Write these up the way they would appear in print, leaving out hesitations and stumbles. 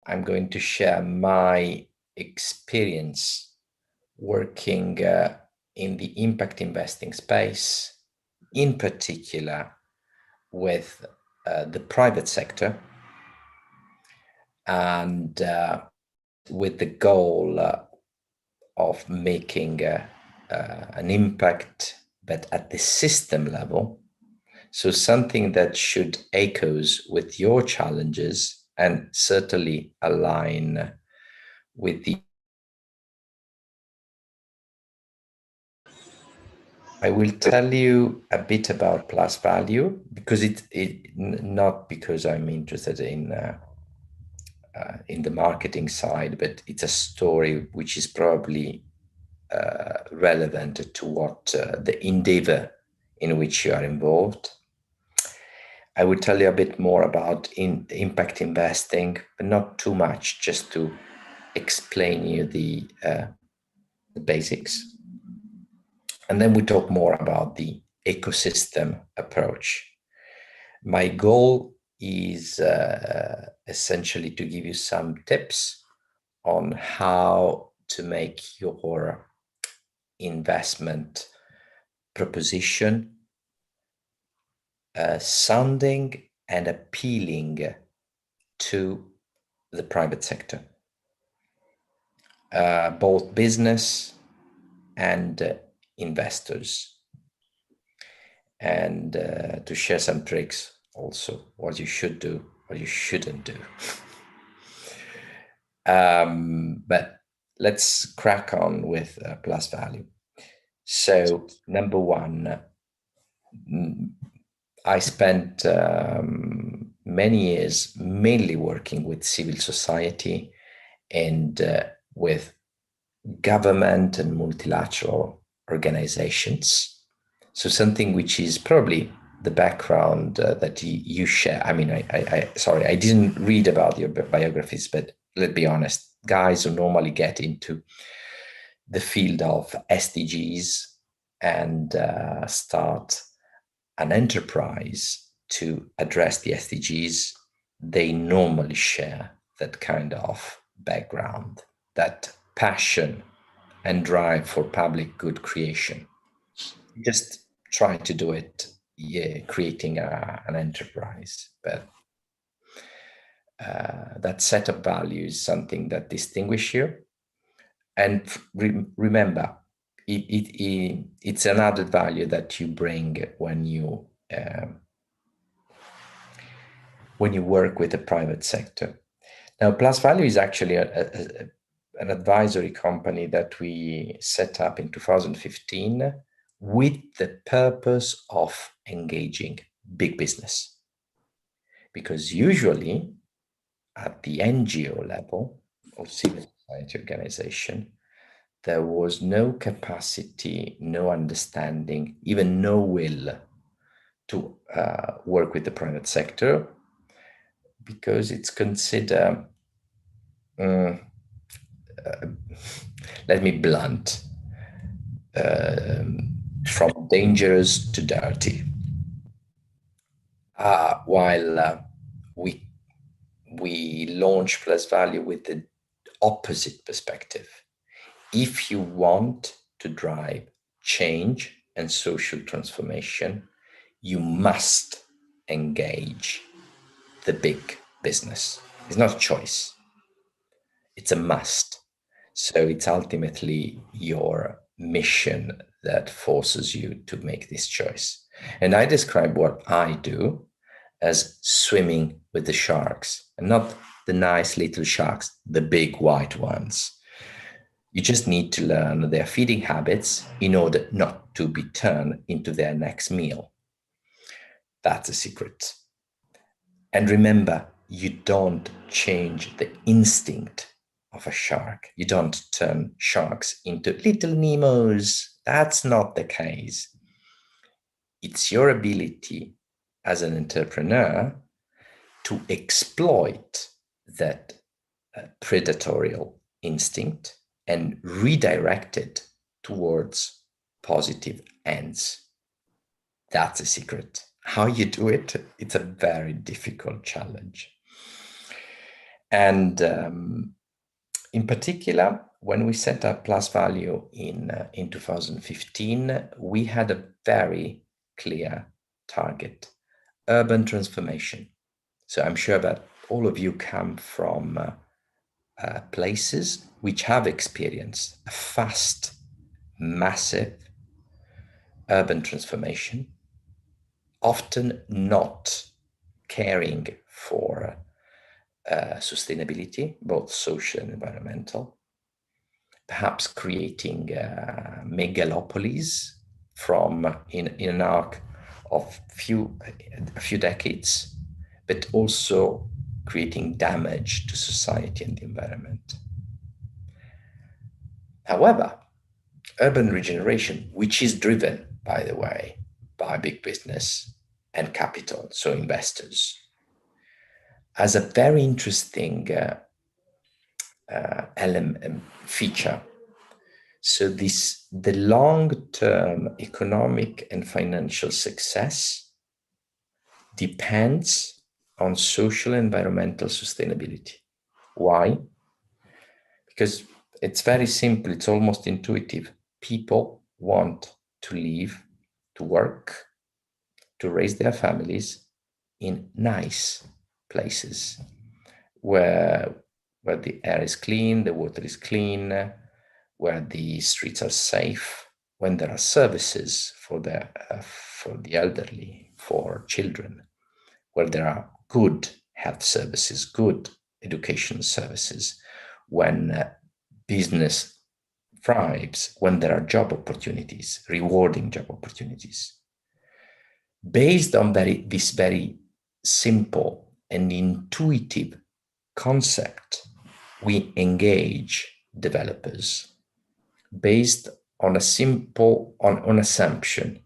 I'm going to share my experience working in the impact investing space, in particular with the private sector, and with the goal of making an impact, but at the system level. So something that should echoes with your challenges and certainly align with the. I will tell you a bit about PlusValue because not because I'm interested in the marketing side, but it's a story which is probably relevant to what the endeavor in which you are involved. I will tell you a bit more about impact investing, but not too much, just to explain you the basics. And then we talk more about the ecosystem approach. My goal is essentially to give you some tips on how to make your investment proposition sounding and appealing to the private sector, both business and investors, and to share some tricks also, what you should do, what you shouldn't do. But let's crack on with PlusValue. So number one, I spent many years mainly working with civil society and with government and multilateral organizations. So something which is probably the background that you share. I mean, sorry, I didn't read about your biographies, but let's be honest, guys who normally get into the field of SDGs and start an enterprise to address the SDGs, they normally share that kind of background, that passion and drive for public good creation. Just try to do it, creating an enterprise. But that set of values is something that distinguishes you. And remember, it's an added value that you bring when you work with the private sector. Now, PlusValue is actually an advisory company that we set up in 2015 with the purpose of engaging big business. Because usually at the NGO level or civil society organization, there was no capacity, no understanding, even no will to work with the private sector, because it's considered, let me blunt, from dangerous to dirty. While we launch PlusValue with the opposite perspective. If you want to drive change and social transformation, you must engage the big business. It's not a choice. It's a must. So it's ultimately your mission that forces you to make this choice. And I describe what I do as swimming with the sharks, and not the nice little sharks, the big white ones. You just need to learn their feeding habits in order not to be turned into their next meal. That's a secret. And remember, you don't change the instinct of a shark. You don't turn sharks into little Nemos. That's not the case. It's your ability as an entrepreneur to exploit that predatorial instinct and redirect it towards positive ends. That's a secret. How you do it, it's a very difficult challenge. And in particular, when we set up PlusValue in 2015, we had a very clear target: urban transformation. So I'm sure that all of you come from places which have experienced a fast, massive urban transformation, often not caring for sustainability, both social and environmental, perhaps creating megalopolies in an arc of a few decades, but also creating damage to society and the environment. However, urban regeneration, which is driven, by the way, by big business and capital, so investors, has a very interesting element feature. So the long-term economic and financial success depends on social and environmental sustainability. Why? Because it's very simple, it's almost intuitive. People want to live, to work, to raise their families in nice places where the air is clean, the water is clean, where the streets are safe, when there are services for the elderly, for children, where there are good health services, good education services, when business thrives, when there are job opportunities, rewarding job opportunities. Based on this very simple and intuitive concept, we engage developers based on a simple assumption.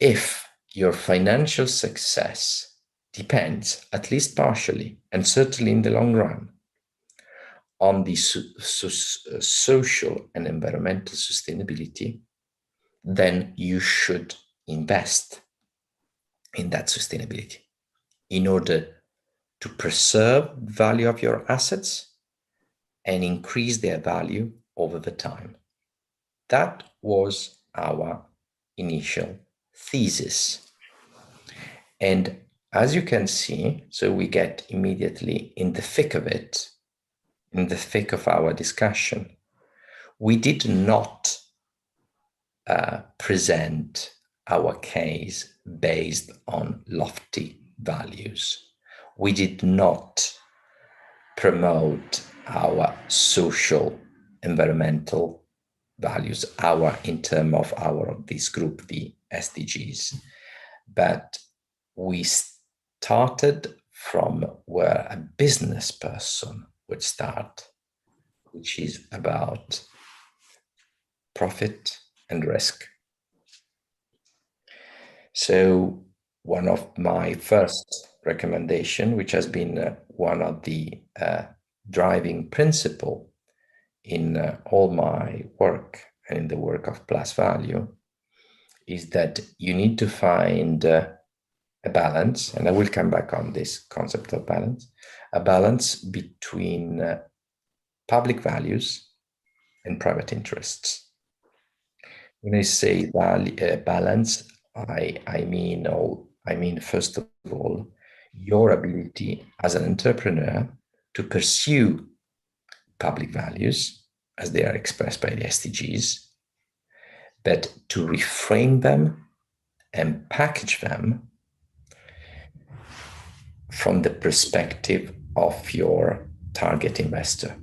If your financial success depends, at least partially, and certainly in the long run, on the social and environmental sustainability, then you should invest in that sustainability in order to preserve the value of your assets and increase their value over the time. That was our initial thesis. And as you can see, so we get immediately in the thick of it, in the thick of our discussion, we did not present our case based on lofty values. We did not promote our social, environmental values, in terms of this group, the SDGs. But we started from where a business person would start, which is about profit and risk. So one of my first recommendation, which has been one of the driving principle in all my work and in the work of PlusValue, is that you need to find a balance, and I will come back on this concept of balance, a balance between public values and private interests. When I say balance, I mean first of all, your ability as an entrepreneur to pursue public values as they are expressed by the SDGs, but to reframe them and package them from the perspective of your target investor.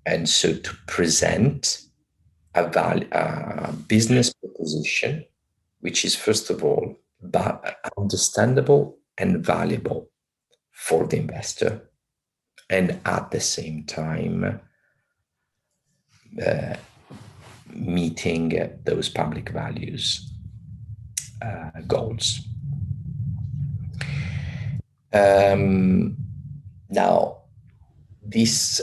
And so to present a business proposition which is, first of all, understandable and valuable for the investor, and at the same time meeting those public values goals. Now, this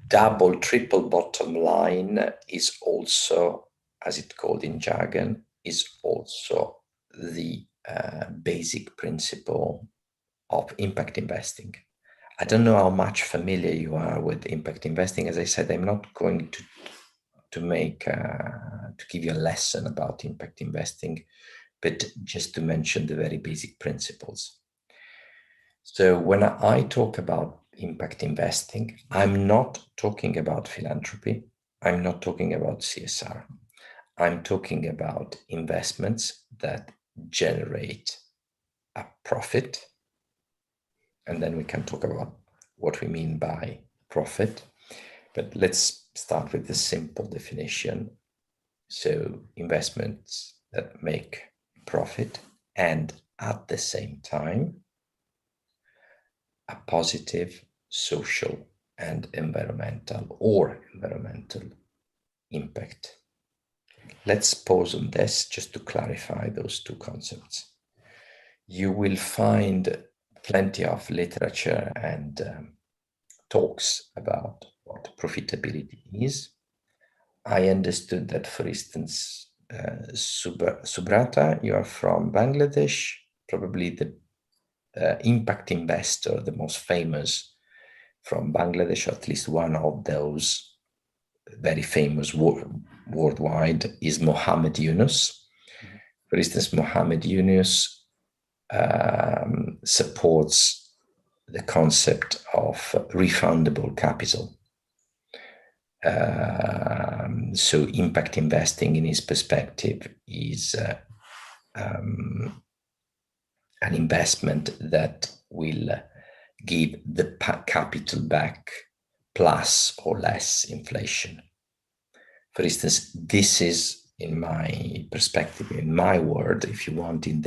double, triple bottom line is also, as it's called in jargon, is also the basic principle of impact investing. I don't know how much familiar you are with impact investing. As I said, I'm not going to make to give you a lesson about impact investing, but just to mention the very basic principles. So when I talk about impact investing, I'm not talking about philanthropy. I'm not talking about CSR. I'm talking about investments that generate a profit. And then we can talk about what we mean by profit. But let's start with the simple definition. So investments that make profit and at the same time a positive social and environmental impact. Let's pause on this just to clarify those two concepts. You will find plenty of literature and talks about what profitability is. I understood that, for instance, Subrata, you are from Bangladesh, probably the impact investor, the most famous from Bangladesh, or at least one of those very famous worldwide, is Mohammed Yunus. For instance, Mohammed Yunus supports the concept of refundable capital. So impact investing, in his perspective, is an investment that will give the capital back plus or less inflation. For instance, this is, in my perspective, in my world, if you want, in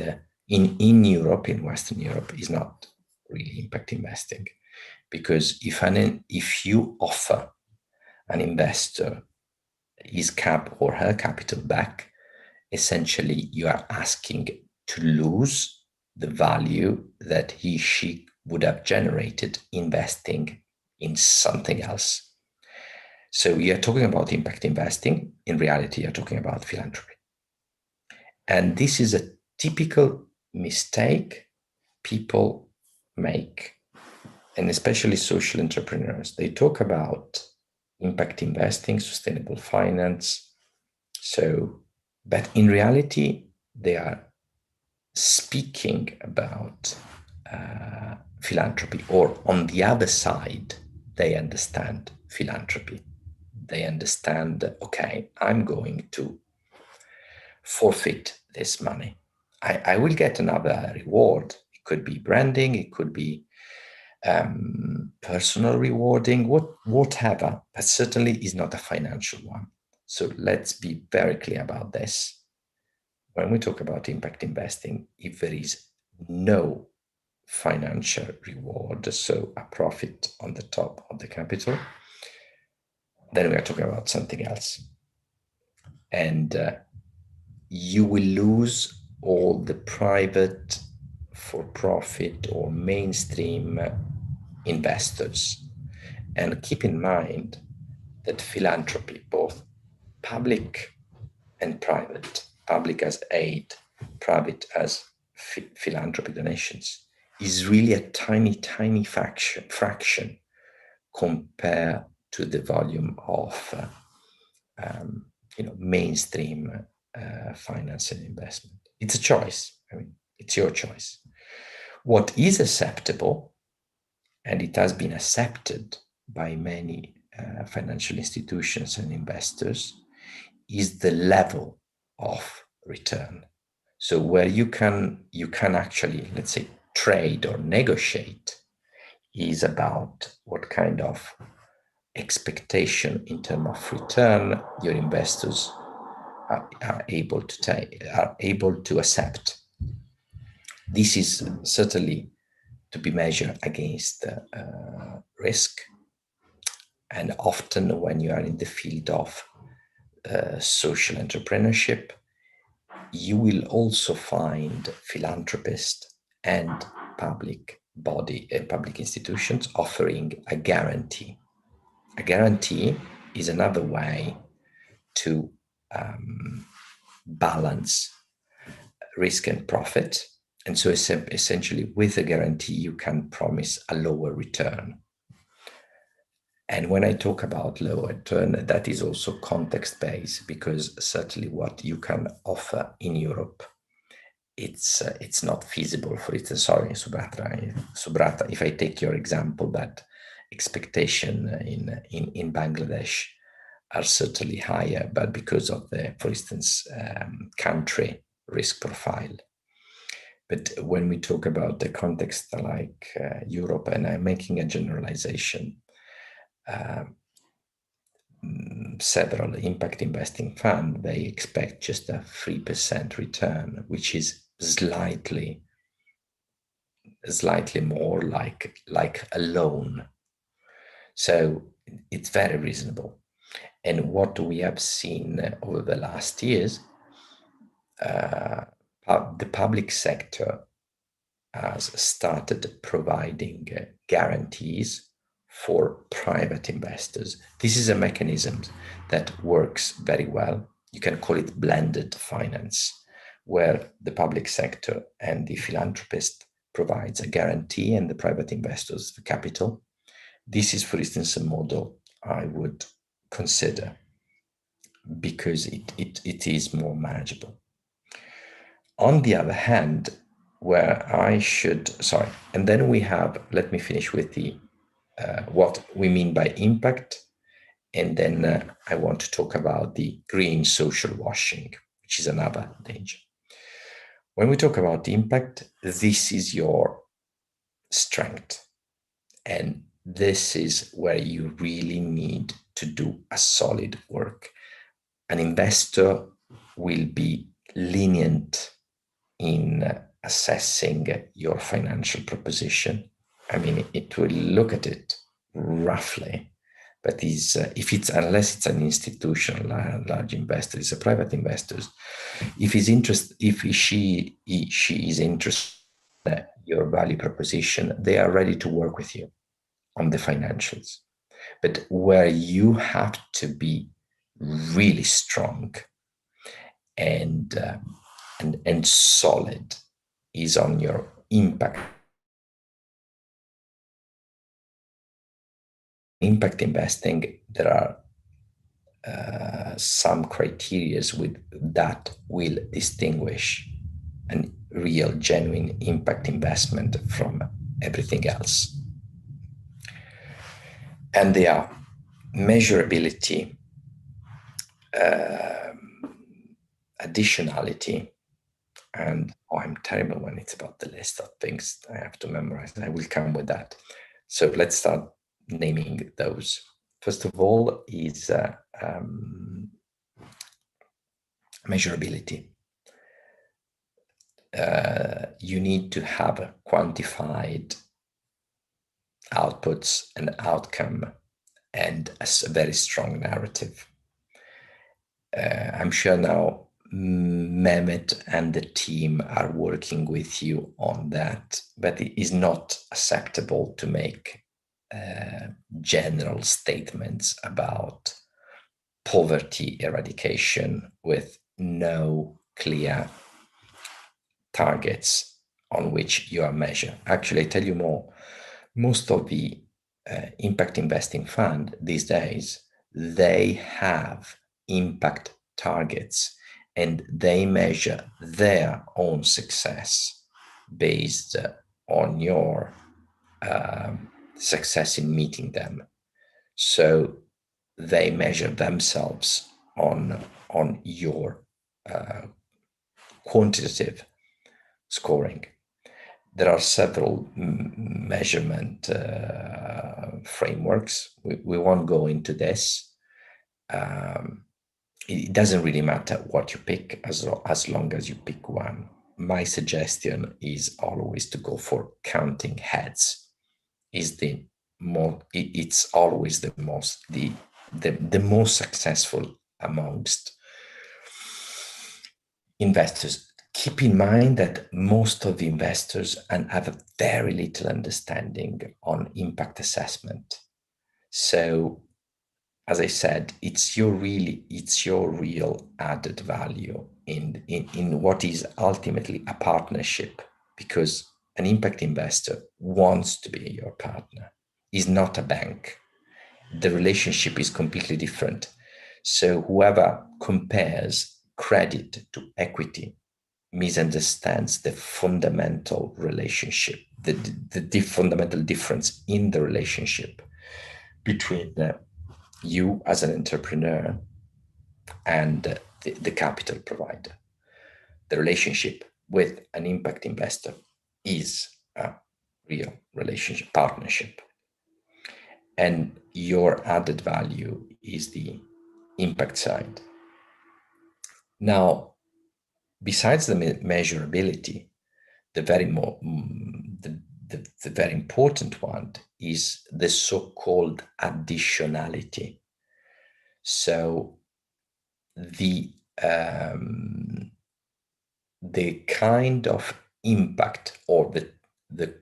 Europe, in Western Europe, is not really impact investing, because if you offer an investor his cap or her capital back, essentially you are asking to lose the value that she would have generated investing in something else. So you're talking about impact investing. In reality, you're talking about philanthropy. And this is a typical mistake people make, and especially social entrepreneurs. They talk about impact investing, sustainable finance. But in reality, they are speaking about philanthropy, or on the other side, they understand philanthropy. They understand, okay, I'm going to forfeit this money. I will get another reward. It could be branding, it could be personal rewarding, whatever, but certainly is not a financial one. So let's be very clear about this. When we talk about impact investing, if there is no financial reward, so a profit on the top of the capital, then we are talking about something else. And you will lose all the private, for-profit or mainstream investors. And keep in mind that philanthropy, both public and private, public as aid, private as philanthropy donations, is really a tiny fraction compared to the volume of mainstream finance and investment. It's a choice. I mean, it's your choice. What is acceptable, and it has been accepted by many financial institutions and investors, is the level of return. So where you can actually, let's say, trade or negotiate is about what kind of expectation in terms of return your investors are able to accept. This is certainly to be measured against risk. And often when you are in the field of social entrepreneurship, you will also find philanthropists and public institutions offering a guarantee. A guarantee is another way to balance risk and profit. And so essentially with a guarantee, you can promise a lower return. And when I talk about lower return, that is also context-based, because certainly what you can offer in Europe, it's not feasible for it. Sorry, Subrata, if I take your example, that expectation in Bangladesh are certainly higher, but because of the, for instance, country risk profile. But when we talk about the context like Europe, and I'm making a generalization, several impact investing funds, they expect just a 3% return, which is slightly more like a loan. So it's very reasonable. And what we have seen over the last years, the public sector has started providing guarantees for private investors. This is a mechanism that works very well. You can call it blended finance, where the public sector and the philanthropist provides a guarantee and the private investors the capital. This is, for instance, a model I would consider because it is more manageable. On the other hand, and then we have, let me finish with the what we mean by impact, and then I want to talk about the green social washing, which is another danger. When we talk about impact, this is your strength, and this is where you really need to do a solid work. An investor will be lenient in assessing your financial proposition. I mean, it will look at it roughly, but unless it's an institutional large investor, it's a private investor. If she is interested in your value proposition, they are ready to work with you on the financials. But where you have to be really strong and solid is on your impact. Impact investing, there are some criteria that will distinguish a real, genuine impact investment from everything else. And they are measurability, additionality, and I'm terrible when it's about the list of things I have to memorize. I will come with that. So let's start naming those. First of all is measurability. You need to have quantified outputs and outcome and a very strong narrative. I'm sure now Mehmet and the team are working with you on that, but it is not acceptable to make general statements about poverty eradication with no clear targets on which you are measured. Actually, I tell you more, most of the impact investing fund these days, they have impact targets and they measure their own success based on your success in meeting them. So they measure themselves on your quantitative scoring. There are several measurement frameworks. We won't go into this. It doesn't really matter what you pick as long as you pick one. My suggestion is always to go for counting heads. It's always the most successful amongst investors. Keep in mind that most of the investors have a very little understanding on impact assessment. So, as I said, it's your real added value in what is ultimately a partnership because an impact investor wants to be your partner. Is not a bank. The relationship is completely different. So whoever compares credit to equity misunderstands the fundamental relationship, the fundamental difference in the relationship between you as an entrepreneur and the capital provider. The relationship with an impact investor is a real relationship, partnership. And your added value is the impact side. Now, besides the measurability, the very important one is the so-called additionality. So the kind of impact, or the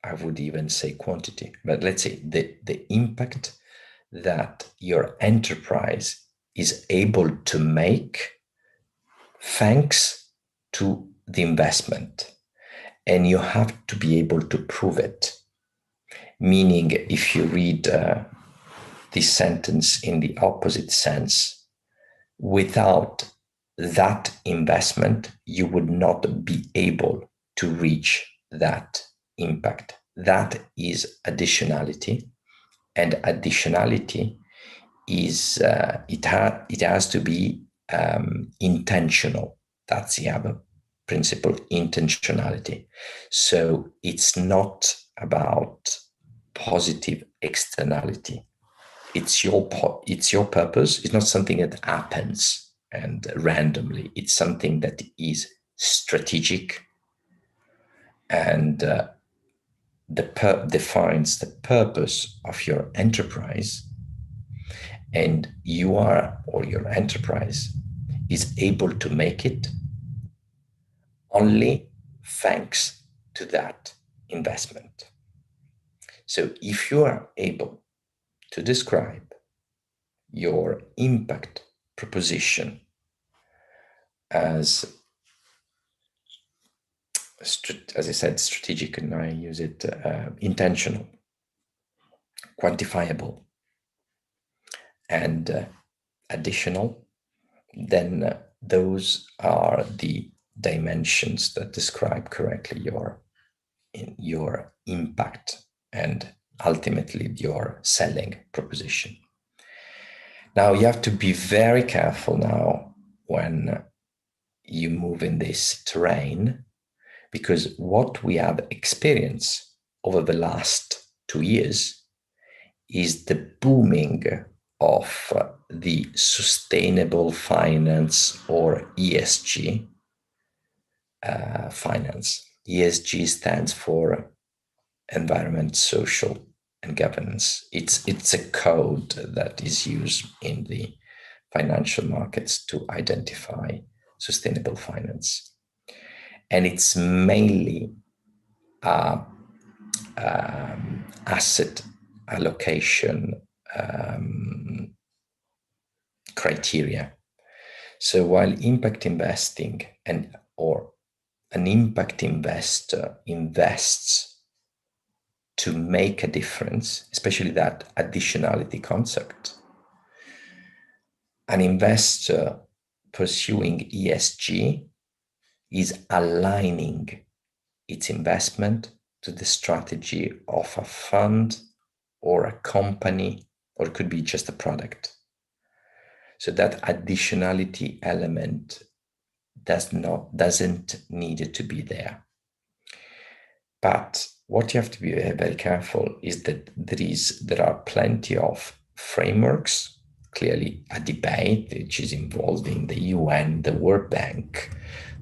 I would even say quantity, but let's say the impact that your enterprise is able to make thanks to the investment. And you have to be able to prove it. Meaning, if you read this sentence in the opposite sense, without that investment, you would not be able to reach that impact. That is additionality. And additionality is, it has to be intentional. That's the other principle, intentionality. So it's not about positive externality. It's your purpose. It's not something that happens and randomly. It's something that is strategic and defines the purpose of your enterprise. And you are, or your enterprise is able to make it only thanks to that investment. So if you are able to describe your impact proposition as I said, strategic, and I use it intentional, quantifiable, and additional, then those are the dimensions that describe correctly your impact and ultimately your selling proposition. Now, you have to be very careful now when you move in this terrain, because what we have experienced over the last 2 years is the booming of the sustainable finance, or ESG finance. ESG stands for environment, social, and governance. It's a code that is used in the financial markets to identify sustainable finance. And it's mainly asset allocation criteria. So while impact investing or an impact investor invests to make a difference, especially that additionality concept, an investor pursuing ESG is aligning its investment to the strategy of a fund or a company, or it could be just a product. So that additionality element doesn't need to be there. But what you have to be very careful is that there are plenty of frameworks, clearly a debate which is involving the UN, the World Bank,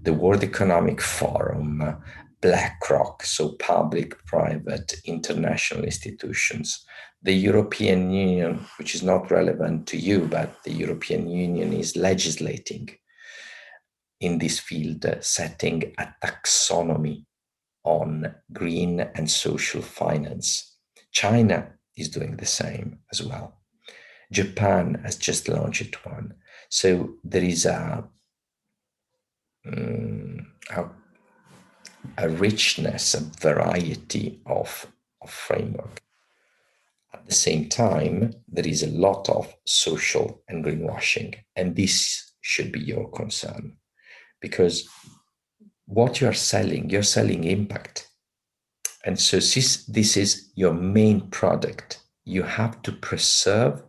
the World Economic Forum, BlackRock, so public-private international institutions, the European Union, which is not relevant to you, but the European Union is legislating in this field, setting a taxonomy on green and social finance. China is doing the same as well. Japan has just launched one. So there is a richness, a variety of framework. At the same time, there is a lot of social and greenwashing, and this should be your concern, because what you're selling impact. And so this is your main product. You have to preserve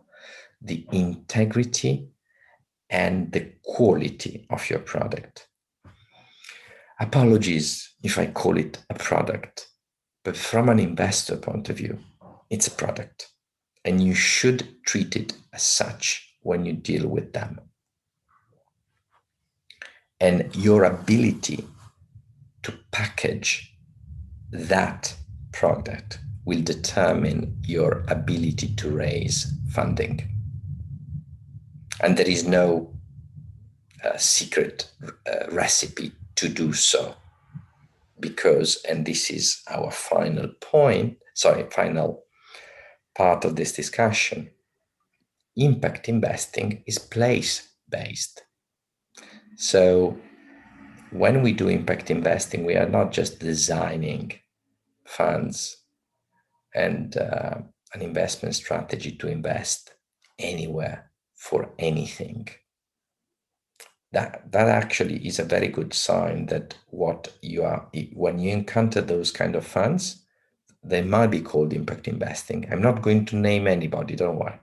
the integrity and the quality of your product. Apologies if I call it a product, but from an investor point of view, it's a product, and you should treat it as such when you deal with them. And your ability to package that product will determine your ability to raise funding. And there is no secret recipe to do so, because, and this is our final part of this discussion, impact investing is place-based. So when we do impact investing, we are not just designing funds and an investment strategy to invest anywhere for anything. That actually is a very good sign that when you encounter those kind of funds, they might be called impact investing. I'm not going to name anybody, don't worry.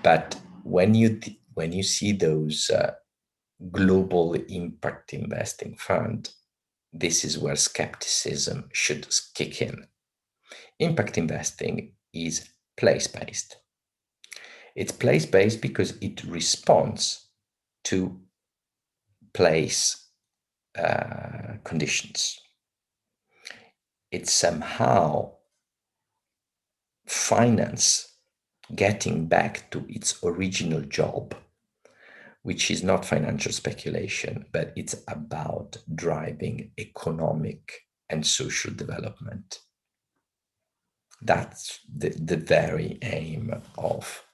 But when you see those global impact investing fund, this is where skepticism should kick in. Impact investing is place-based. It's place-based because it responds to place conditions. It's somehow finance getting back to its original job, which is not financial speculation, but it's about driving economic and social development. That's the very aim of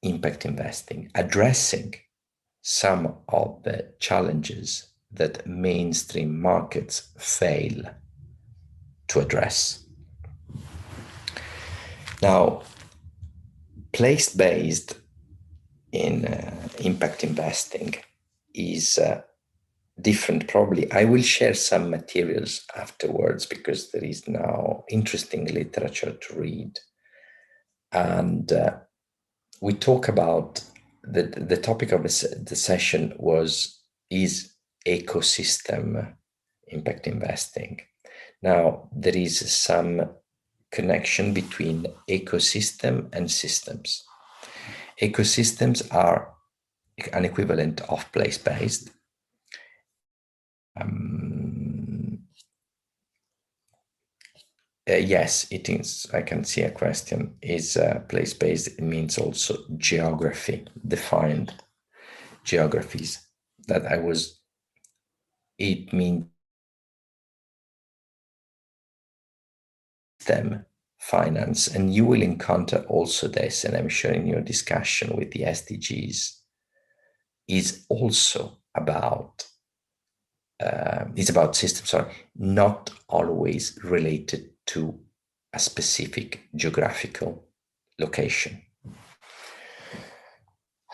impact investing, addressing some of the challenges that mainstream markets fail to address. Now, place-based in impact investing is different probably. I will share some materials afterwards because there is now interesting literature to read. And we talk about the topic of the session is ecosystem impact investing. Now, there is some connection between ecosystem and systems. Ecosystems are an equivalent of place-based. Yes, it is. I can see a question. Is place-based? It means also geography, defined geographies. It means them finance, and you will encounter also this, and I'm sure in your discussion with the SDGs, is also about systems, not always related to a specific geographical location.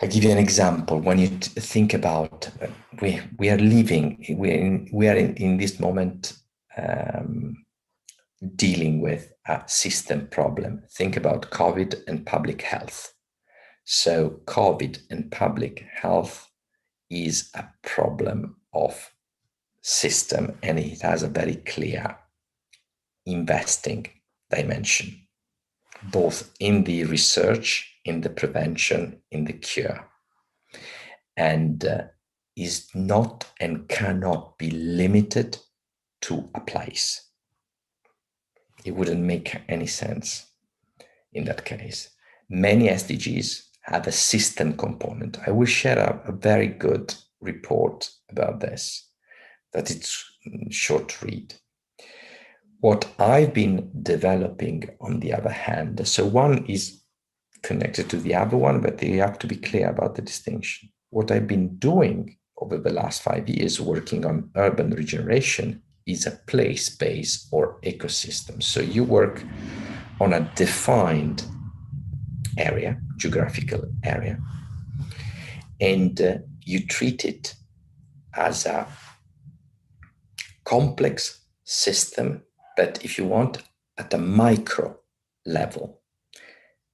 I give you an example. When you think about, we are in this moment dealing with a system problem. Think about COVID and public health. So COVID and public health is a problem of system, and it has a very clear investing dimension, both in the research, in the prevention, in the cure, and is not and cannot be limited to a place. It wouldn't make any sense in that case. Many SDGs have a system component. I will share a very good report about this, that it's short to read. What I've been developing, on the other hand, so one is connected to the other one, but you have to be clear about the distinction. What I've been doing over the last 5 years working on urban regeneration is a place-based or ecosystem. So you work on a defined area, geographical area, and you treat it as a complex system, but if you want, at a micro level.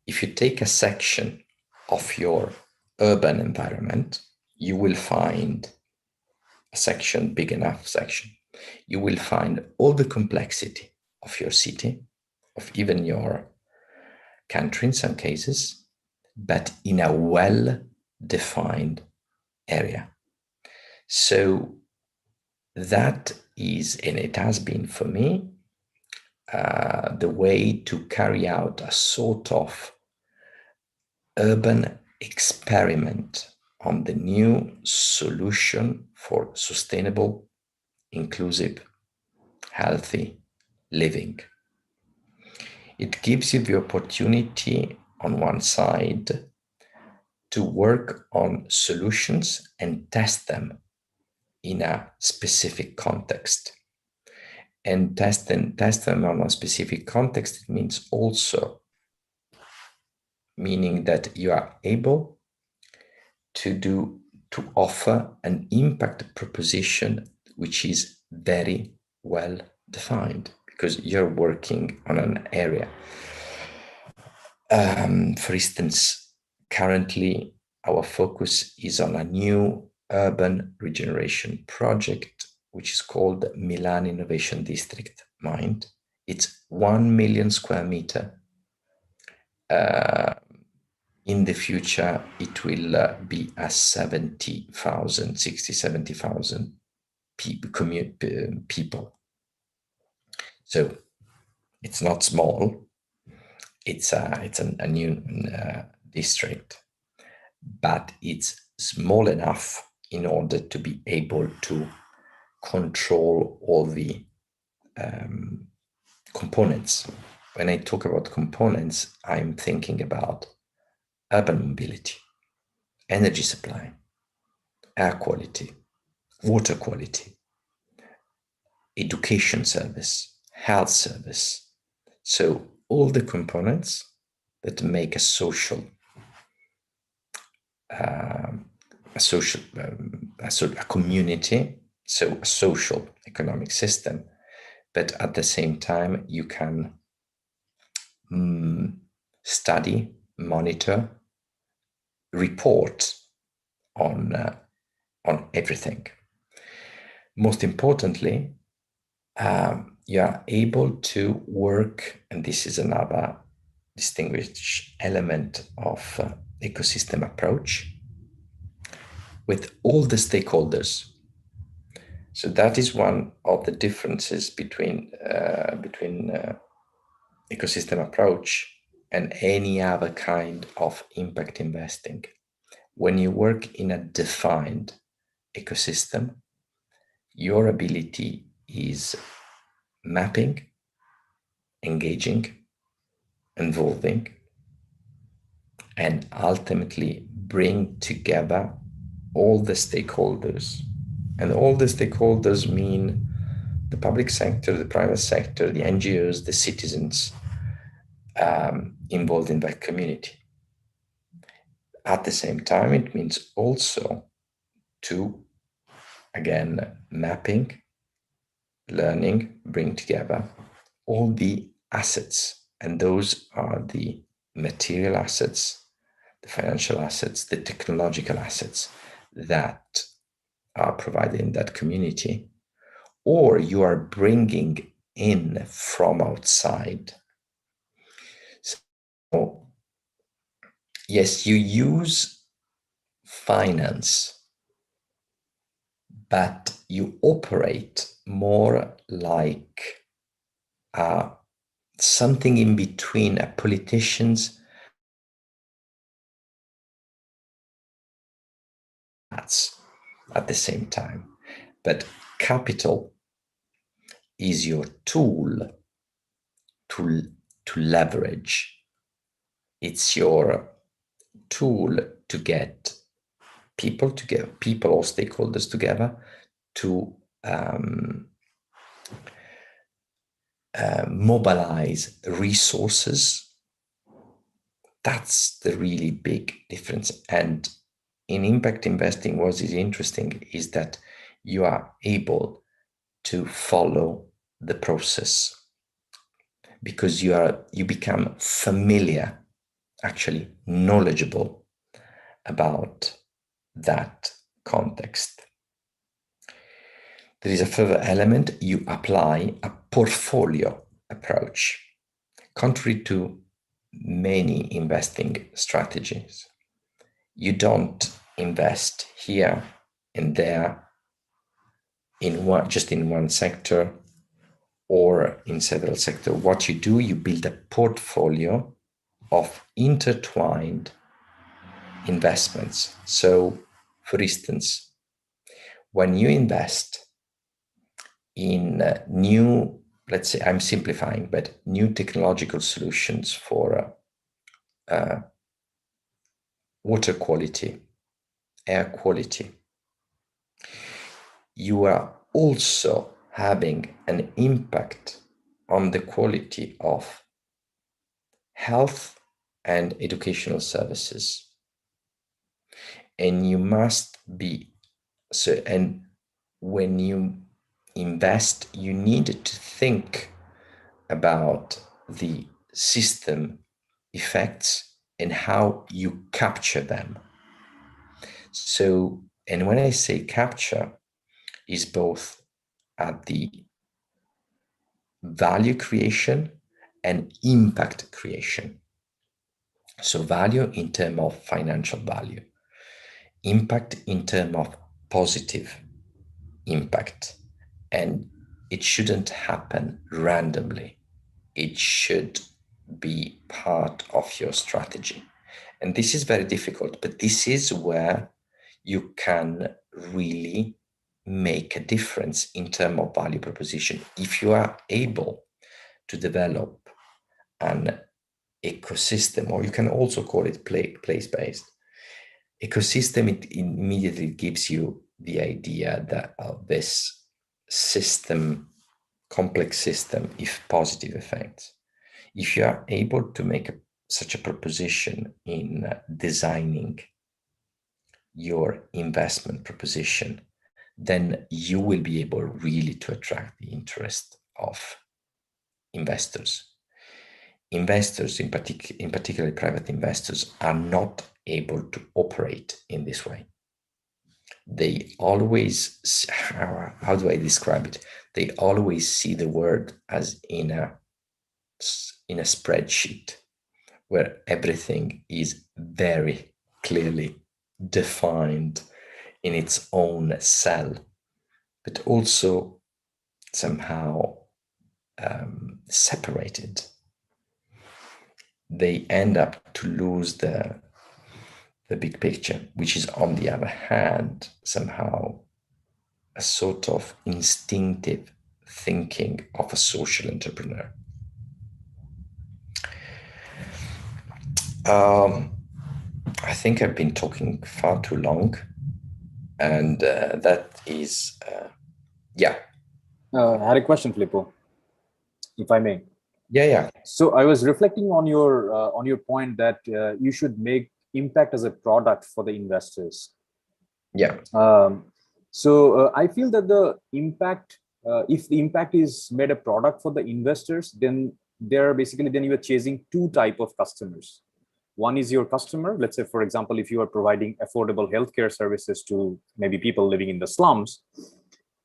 If you take a section of your urban environment, you will find a section, big enough section. You will find all the complexity of your city, of even your country in some cases, but in a well-defined area. So that is, and it has been for me, the way to carry out a sort of urban experiment on the new solution for sustainable, inclusive, healthy living. It gives you the opportunity on one side to work on solutions and test them in a specific context. And test them on a specific context, it means also meaning that you are able to offer an impact proposition which is very well defined, because you're working on an area. For instance, currently our focus is on a new urban regeneration project which is called MIND-Milano Innovation District, MIND. It's 1 million square meter. In the future, it will be a 70,000 people. So it's not small. It's a new district, but it's small enough in order to be able to control all the components. When I talk about components, I'm thinking about urban mobility, energy supply, air quality, water quality, education service, health service. So all the components that make a community, so a social economic system, but at the same time you can study, monitor, report on everything. Most importantly, you are able to work, and this is another distinguished element of ecosystem approach, with all the stakeholders. So that is one of the differences between ecosystem approach and any other kind of impact investing. When you work in a defined ecosystem, your ability is mapping, engaging, involving, and ultimately bring together all the stakeholders. And all the stakeholders mean the public sector, the private sector, the NGOs, the citizens involved in that community. At the same time, it means also to, again, mapping, learning, bring together all the assets. And those are the material assets, the financial assets, the technological assets that are provided in that community, or you are bringing in from outside. So, yes, you use finance, but you operate more like something in between a politician's at the same time. But capital is your tool to leverage. It's your tool to get people together, people or stakeholders together to mobilize resources. That's the really big difference. And in impact investing, what is interesting is that you are able to follow the process because you become familiar, actually knowledgeable about that context. There is a further element: you apply a portfolio approach. Contrary to many investing strategies, you don't invest here and there just in one sector or in several sectors. What you do, you build a portfolio of intertwined investments. So, for instance, when you invest in new, let's say, I'm simplifying, but new technological solutions for water quality, air quality, you are also having an impact on the quality of health and educational services. And you must be, so, and when you invest, you need to think about the system effects and how you capture them. So, and when I say capture, is both at the value creation and impact creation. So value in terms of financial value, impact in terms of positive impact. And it shouldn't happen randomly. It should be part of your strategy. And this is very difficult, but this is where you can really make a difference in terms of value proposition. If you are able to develop an ecosystem, or you can also call it place-based ecosystem, it immediately gives you the idea that of this system, complex system, if positive effects. If you are able to make such a proposition in designing your investment proposition, then you will be able really to attract the interest of investors. Investors, in particular private investors, are not able to operate in this way. They always, how do I describe it? They always see the world as in a spreadsheet where everything is very clearly defined in its own cell, but also somehow separated. They end up to lose the big picture, which is, on the other hand, somehow a sort of instinctive thinking of a social entrepreneur. I think I've been talking far too long, and that is, yeah. I had a question, Filippo, if I may. Yeah. So I was reflecting on your point that you should make impact as a product for the investors. Yeah. So I feel that the impact, if the impact is made a product for the investors, then you are chasing two type of customers. One is your customer. Let's say, for example, if you are providing affordable healthcare services to maybe people living in the slums,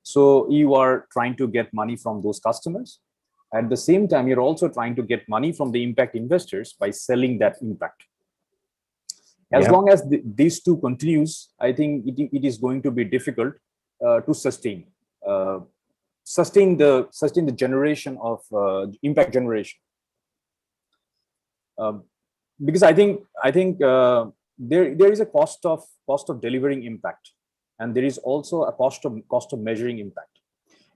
so you are trying to get money from those customers. At the same time, you're also trying to get money from the impact investors by selling that impact. As long as these two continues, I think it is going to be difficult to sustain the generation of impact generation. Because I think there is a cost of delivering impact, and there is also a cost of measuring impact.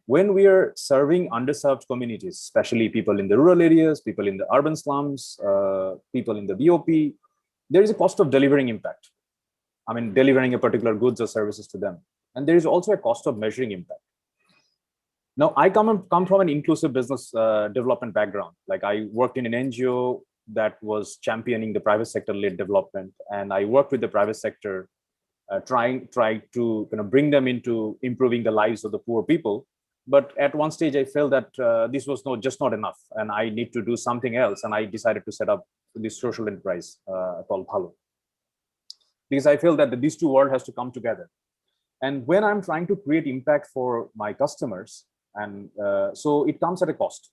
When we are serving underserved communities, especially people in the rural areas, people in the urban slums, people in the BOP, there is a cost of delivering impact. delivering a particular goods or services to them. And there is also a cost of measuring impact. Now, I come from an inclusive business development background. Like, I worked in an NGO that was championing the private sector-led development, and I worked with the private sector, trying to bring them into improving the lives of the poor people. But at one stage, I felt that this was just not enough, and I need to do something else. And I decided to set up this social enterprise called Bhalo, because I feel that these two worlds has to come together. And when I'm trying to create impact for my customers, and so it comes at a cost.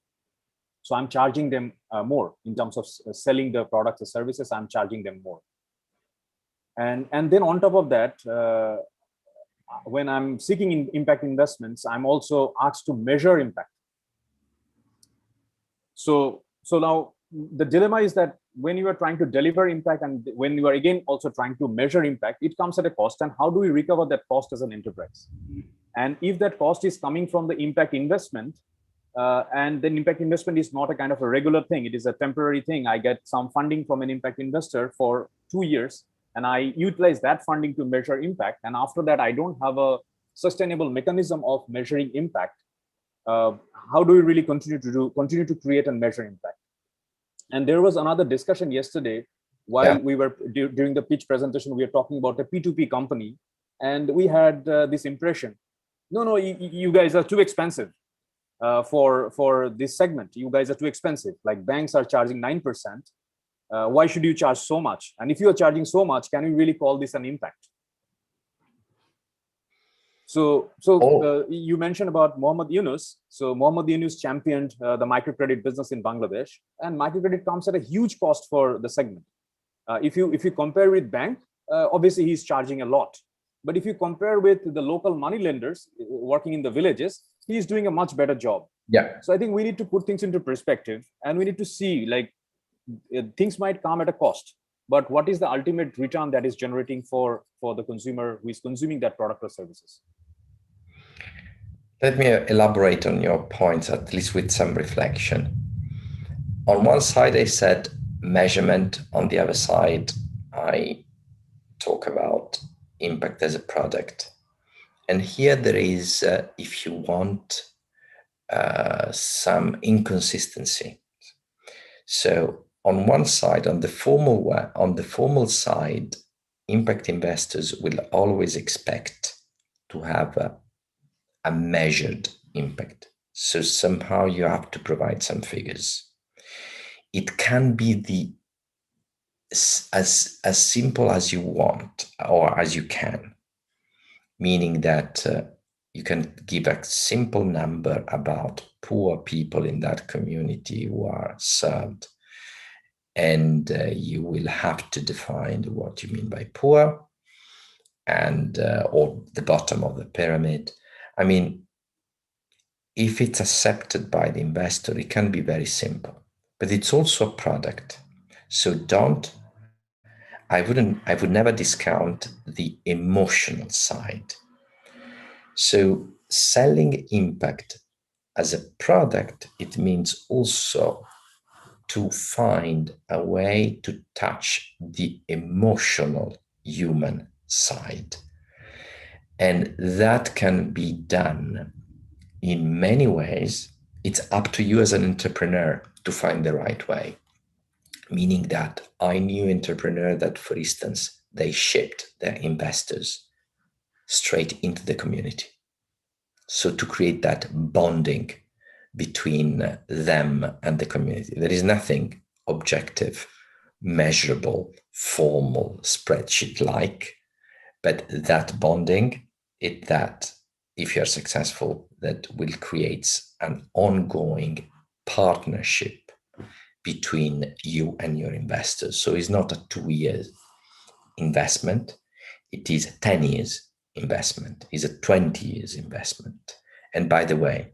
So I'm charging them more in terms of selling the products or services. I'm charging them more. And then on top of that, when I'm seeking impact investments, I'm also asked to measure impact. So now the dilemma is that when you are trying to deliver impact and when you are again also trying to measure impact, it comes at a cost. And how do we recover that cost as an enterprise? And if that cost is coming from the impact investment, and then impact investment is not a kind of a regular thing, it is a temporary thing. I get some funding from an impact investor for 2 years, and I utilize that funding to measure impact. And after that, I don't have a sustainable mechanism of measuring impact. How do we really continue to create and measure impact? And there was another discussion yesterday while we were during the pitch presentation. We were talking about a P2P company, and we had this impression: no, you guys are too expensive for this segment. You guys are too expensive. Like, banks are charging 9%. Why should you charge so much? And if you are charging so much, can we really call this an impact? So you mentioned about Mohammed Yunus. So Mohammed Yunus championed the microcredit business in Bangladesh, and microcredit comes at a huge cost for the segment. If you compare with bank, obviously he's charging a lot. But if you compare with the local money lenders working in the villages, he's doing a much better job. Yeah. So I think we need to put things into perspective, and we need to see, like, things might come at a cost, but what is the ultimate return that is generating for the consumer who is consuming that product or services? Let me elaborate on your points, at least with some reflection. On one side, I said measurement. On the other side, I talk about impact as a product. And here there is, if you want, some inconsistency. So on one side, on the formal side, impact investors will always expect to have a measured impact. So somehow you have to provide some figures. It can be as simple as you want or as you can, meaning that you can give a simple number about poor people in that community who are served, and you will have to define what you mean by poor and or the bottom of the pyramid. I mean, if it's accepted by the investor, it can be very simple, but it's also a product. So I would never discount the emotional side. So selling impact as a product, it means also to find a way to touch the emotional human side. And that can be done in many ways. It's up to you as an entrepreneur to find the right way. Meaning that I knew entrepreneur that, for instance, they shipped their investors straight into the community. So to create that bonding between them and the community. There is nothing objective, measurable, formal, spreadsheet-like, but that bonding, that if you're successful, that will create an ongoing partnership between you and your investors. So it's not a 2 years investment, it is 10 years investment, it's a 20 years investment. And by the way,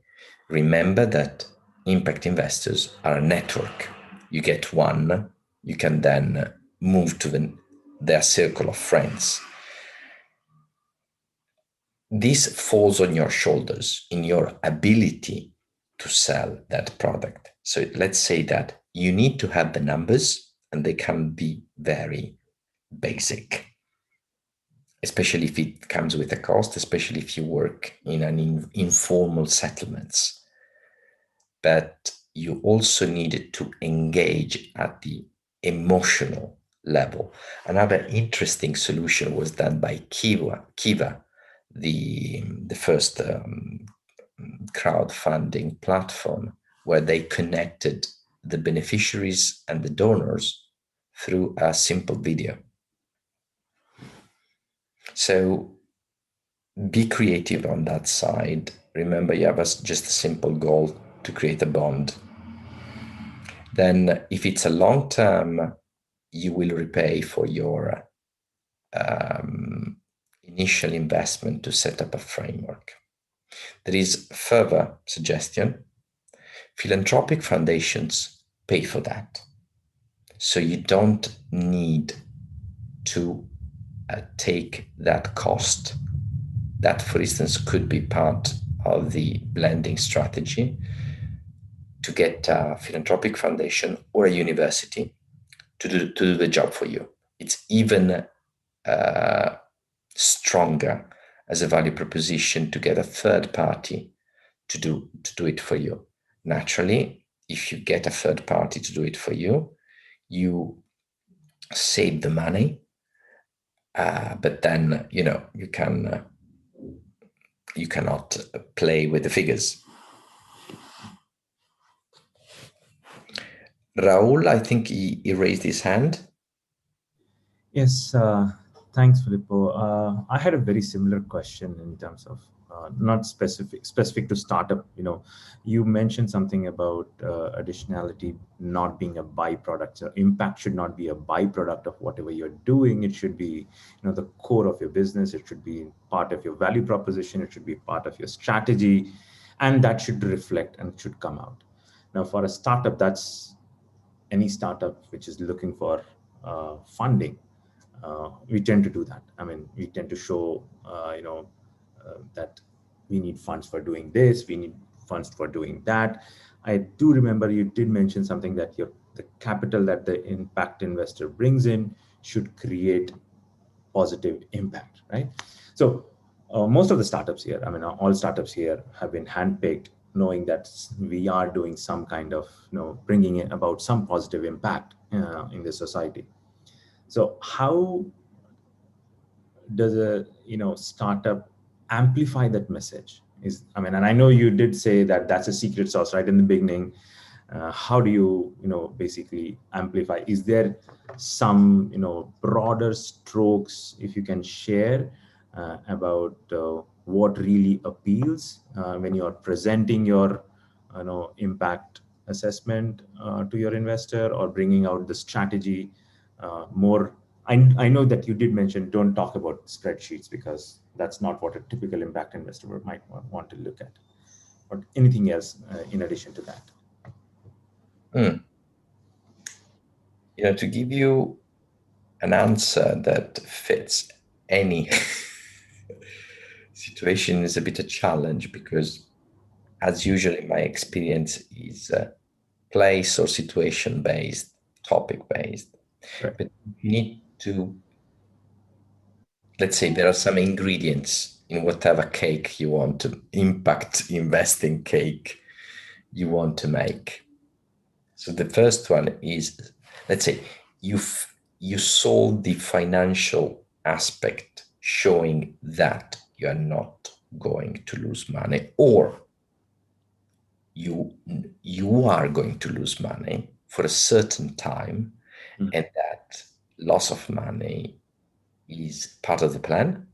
remember that impact investors are a network. You get one, you can then move to their circle of friends. This falls on your shoulders in your ability to sell that product. So let's say that you need to have the numbers, and they can be very basic. especially if it comes with a cost, especially if you work in an informal settlements. But you also needed to engage at the emotional level. Another interesting solution was done by Kiva, the first crowdfunding platform, where they connected the beneficiaries and the donors through a simple video. So be creative on that side. Remember, you have just a simple goal to create a bond. Then if it's a long term, you will repay for your initial investment to set up a framework. There is further suggestion. Philanthropic foundations pay for that. So you don't need to take that cost. That, for instance, could be part of the blending strategy to get a philanthropic foundation or a university to do the job for you. It's even stronger as a value proposition to get a third party to do it for you. Naturally, if you get a third party to do it for you, you save the money, but then you cannot play with the figures. Raul, I think he raised his hand. Yes, thanks, Filippo. I had a very similar question in terms of not specific to startup. You mentioned something about additionality not being a byproduct. So impact should not be a byproduct of whatever you're doing. It should be, the core of your business. It should be part of your value proposition. It should be part of your strategy, and that should reflect and should come out. Now, for a startup, that's any startup which is looking for funding. We tend to do that. I mean, we tend to show, that we need funds for doing this, we need funds for doing that. I do remember you did mention something that the capital that the impact investor brings in should create positive impact, right? So most of the startups here, I mean, all startups here have been handpicked, knowing that we are doing some kind of, bringing in about some positive impact in the society. So how does a startup amplify that message? And I know you did say that that's a secret sauce right in the beginning. How do you basically amplify? Is there some broader strokes if you can share about what really appeals when you're presenting your impact assessment to your investor, or bringing out the strategy more? I know that you did mention don't talk about spreadsheets, because that's not what a typical impact investor might want to look at. But anything else in addition to that? To give you an answer that fits any situation is a bit a challenge, because as usual in my experience is place or situation based, topic based. Right. But you need to, let's say there are some ingredients in whatever cake you want to impact investing cake you want to make. So the first one is, let's say you solve the financial aspect, showing that you are not going to lose money, or you are going to lose money for a certain time, and that loss of money is part of the plan,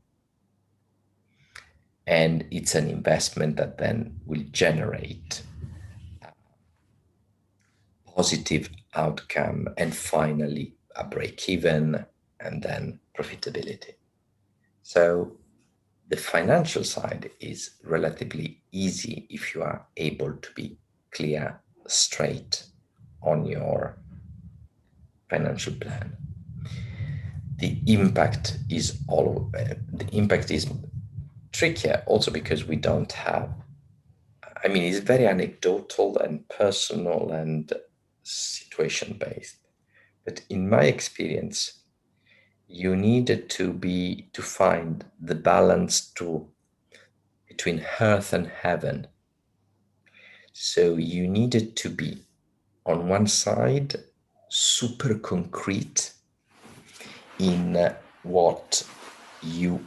and it's an investment that then will generate a positive outcome, and finally a break even, and then profitability. So the financial side is relatively easy if you are able to be clear, straight on your financial plan. The impact is trickier also because we don't have, I mean, it's very anecdotal and personal and situation based. But in my experience, you needed to find the balance between earth and heaven. So you needed to be, on one side, super concrete in what you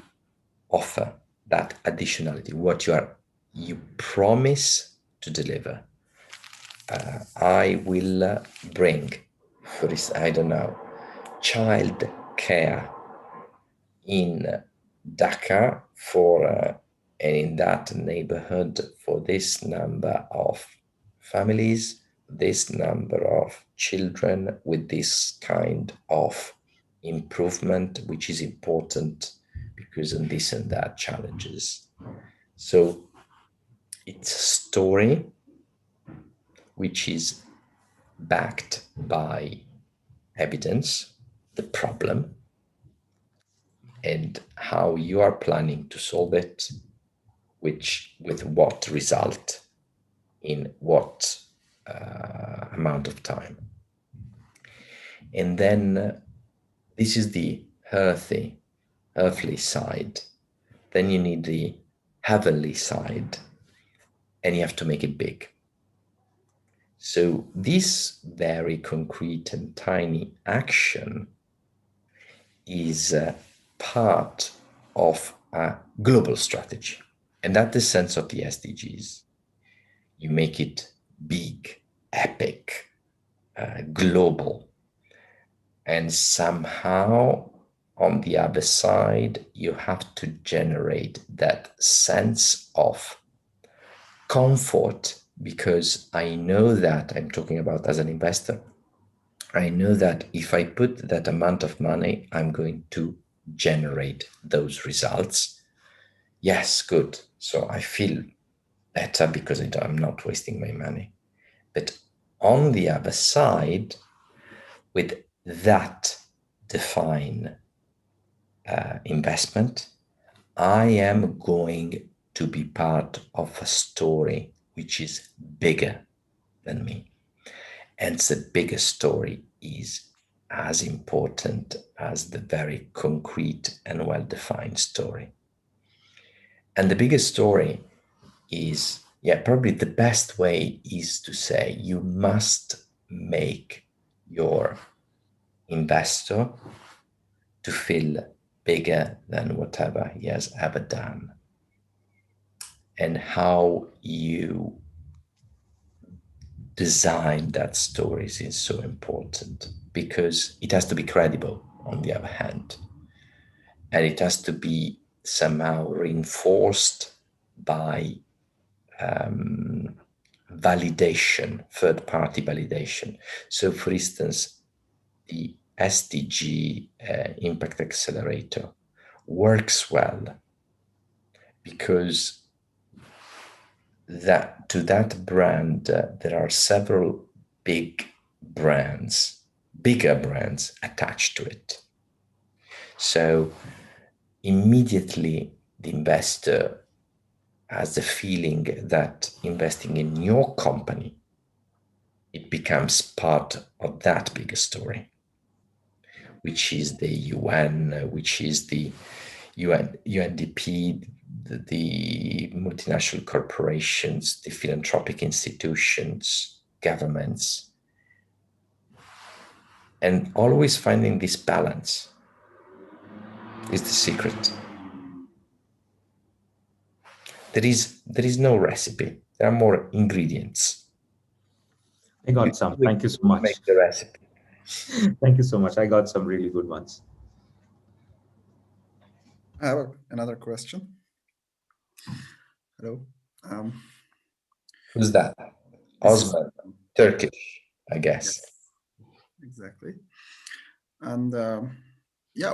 offer, that additionality, what you promise to deliver. I will bring, for this, I don't know, child care in Dhaka and in that neighborhood for this number of families, this number of children with this kind of improvement, which is important because of this and that challenges. So it's a story which is backed by evidence, the problem, and how you are planning to solve it, with what result, in what amount of time. And then this is the earthly side. Then you need the heavenly side, and you have to make it big. So this very concrete and tiny action is part of a global strategy. And that's the sense of the SDGs. You make it big, epic, global. And somehow, on the other side, you have to generate that sense of comfort, because I know that, I'm talking about as an investor, I know that if I put that amount of money, I'm going to generate those results. Yes, good. So I feel better because I'm not wasting my money. But on the other side, with that defined investment, I am going to be part of a story which is bigger than me. And the bigger story is as important as the very concrete and well-defined story. And the bigger story is, probably the best way is to say you must make your investor to feel bigger than whatever he has ever done. And how you design that story is so important, because it has to be credible on the other hand. And it has to be somehow reinforced by validation, third-party validation. So for instance, the SDG Impact Accelerator works well because to that brand, there are several bigger brands attached to it. So immediately the investor has the feeling that investing in your company, it becomes part of that bigger story, which is the UN, which is the UNDP, the multinational corporations, the philanthropic institutions, governments, and always finding this balance is the secret. There is no recipe. There are more ingredients. I got some. Thank you so much. Make the recipe. Thank you so much. I got some really good ones. I have another question. Hello. Who's that? Osman, Turkish, I guess. Yes, exactly. And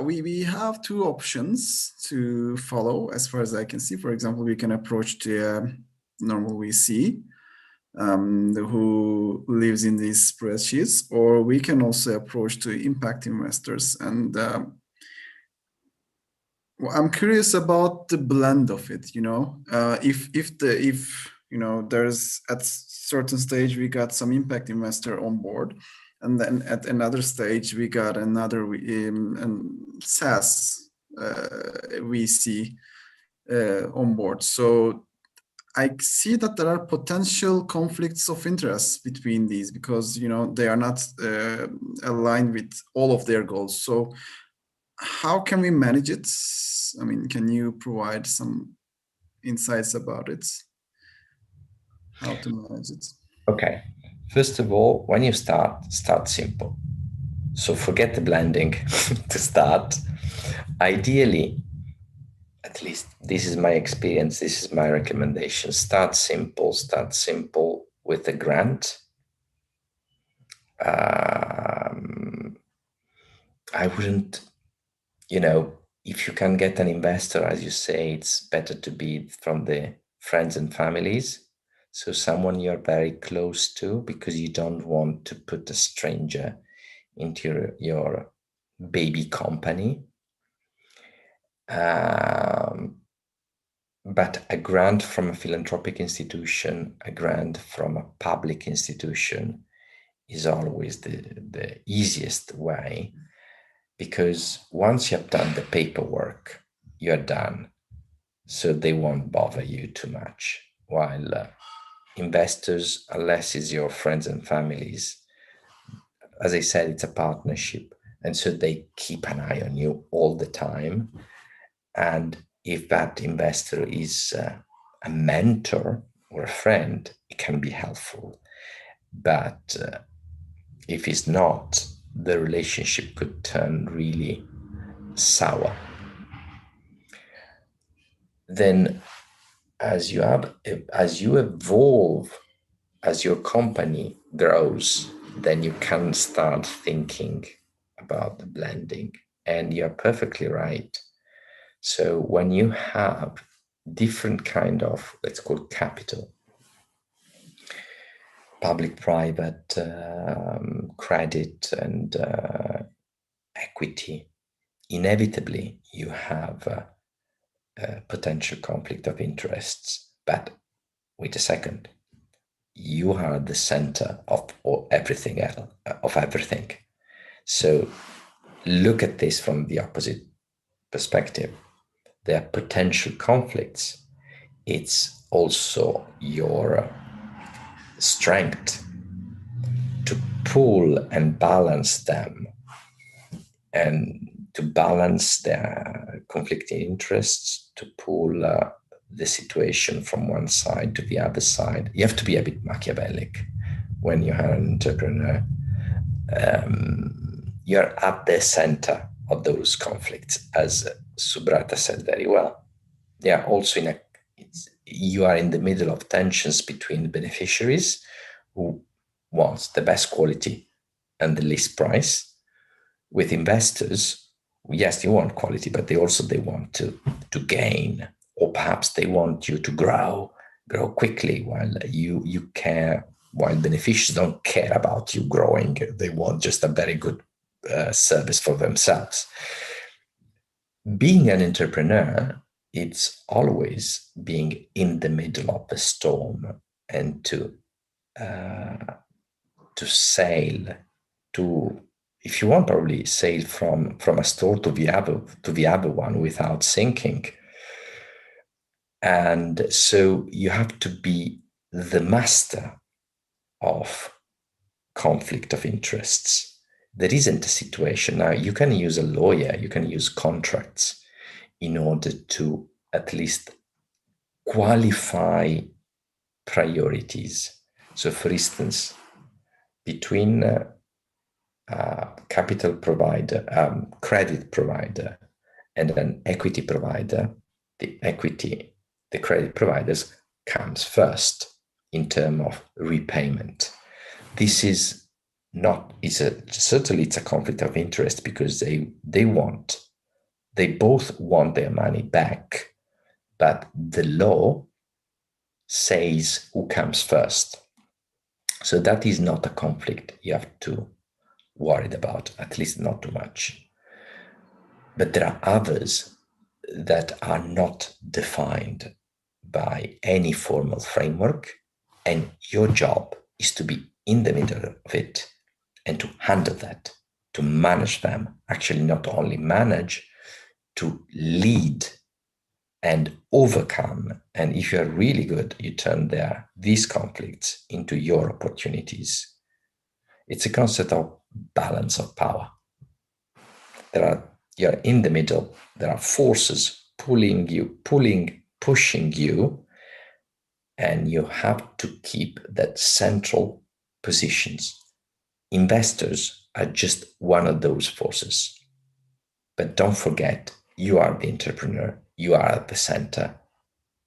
we have two options to follow as far as I can see. For example, we can approach the normal VC who lives in these spreadsheets, or we can also approach to impact investors. And I'm curious about the blend of it. If there's at certain stage we got some impact investor on board, and then at another stage we got another SaaS VC on board. So I see that there are potential conflicts of interest between these because, you know, they are not aligned with all of their goals. So how can we manage it? I mean, can you provide some insights about it? How to manage it? Okay. First of all, when you start simple. So forget the blending to start. Ideally, at least this is my experience, this is my recommendation. Start simple with a grant. I wouldn't, you know, if you can get an investor, as you say, it's better to be from the friends and families. So someone you're very close to, because you don't want to put a stranger into your baby company. But a grant from a philanthropic institution, a grant from a public institution is always the easiest way, because once you have done the paperwork, you're done. So they won't bother you too much. While investors, unless it's your friends and families, as I said, it's a partnership. And so they keep an eye on you all the time. And if that investor is a mentor or a friend, it can be helpful. But if it's not, the relationship could turn really sour. Then as you evolve, as your company grows, then you can start thinking about the blending. And you're perfectly right. So when you have different kind of, let's call it capital, public, private, credit, and equity, inevitably you have a potential conflict of interests. But wait a second, you are the center of everything else, of everything. So look at this from the opposite perspective. There are potential conflicts. It's also your strength to pull and balance them, and to balance their conflicting interests, to pull the situation from one side to the other side. You have to be a bit Machiavellic when you are an entrepreneur. You're at the center of those conflicts, as Subrata said very well. They are also you are in the middle of tensions between beneficiaries who wants the best quality and the least price, with investors. Yes, they want quality, but they want to gain, or perhaps they want you to grow quickly, while you care, while beneficiaries don't care about you growing. They want just a very good service for themselves. Being an entrepreneur, it's always being in the middle of the storm, and to sail, to, if you want, probably sail from a store to the other one without sinking. And so you have to be the master of conflict of interests. There isn't a situation. Now, you can use a lawyer, you can use contracts in order to at least qualify priorities. So, for instance, between capital provider, credit provider, and an equity provider, the credit providers comes first in terms of repayment. This is not, certainly it's a conflict of interest, because they both want their money back, but the law says who comes first. So that is not a conflict you have to worry about, at least not too much. But there are others that are not defined by any formal framework, and your job is to be in the middle of it and to handle that, to manage them, actually not only manage, to lead and overcome. And if you're really good, you turn these conflicts into your opportunities. It's a concept of balance of power. You're in the middle. There are forces pulling you, pushing you, and you have to keep that central positions. Investors are just one of those forces. But don't forget, you are the entrepreneur. You are at the center.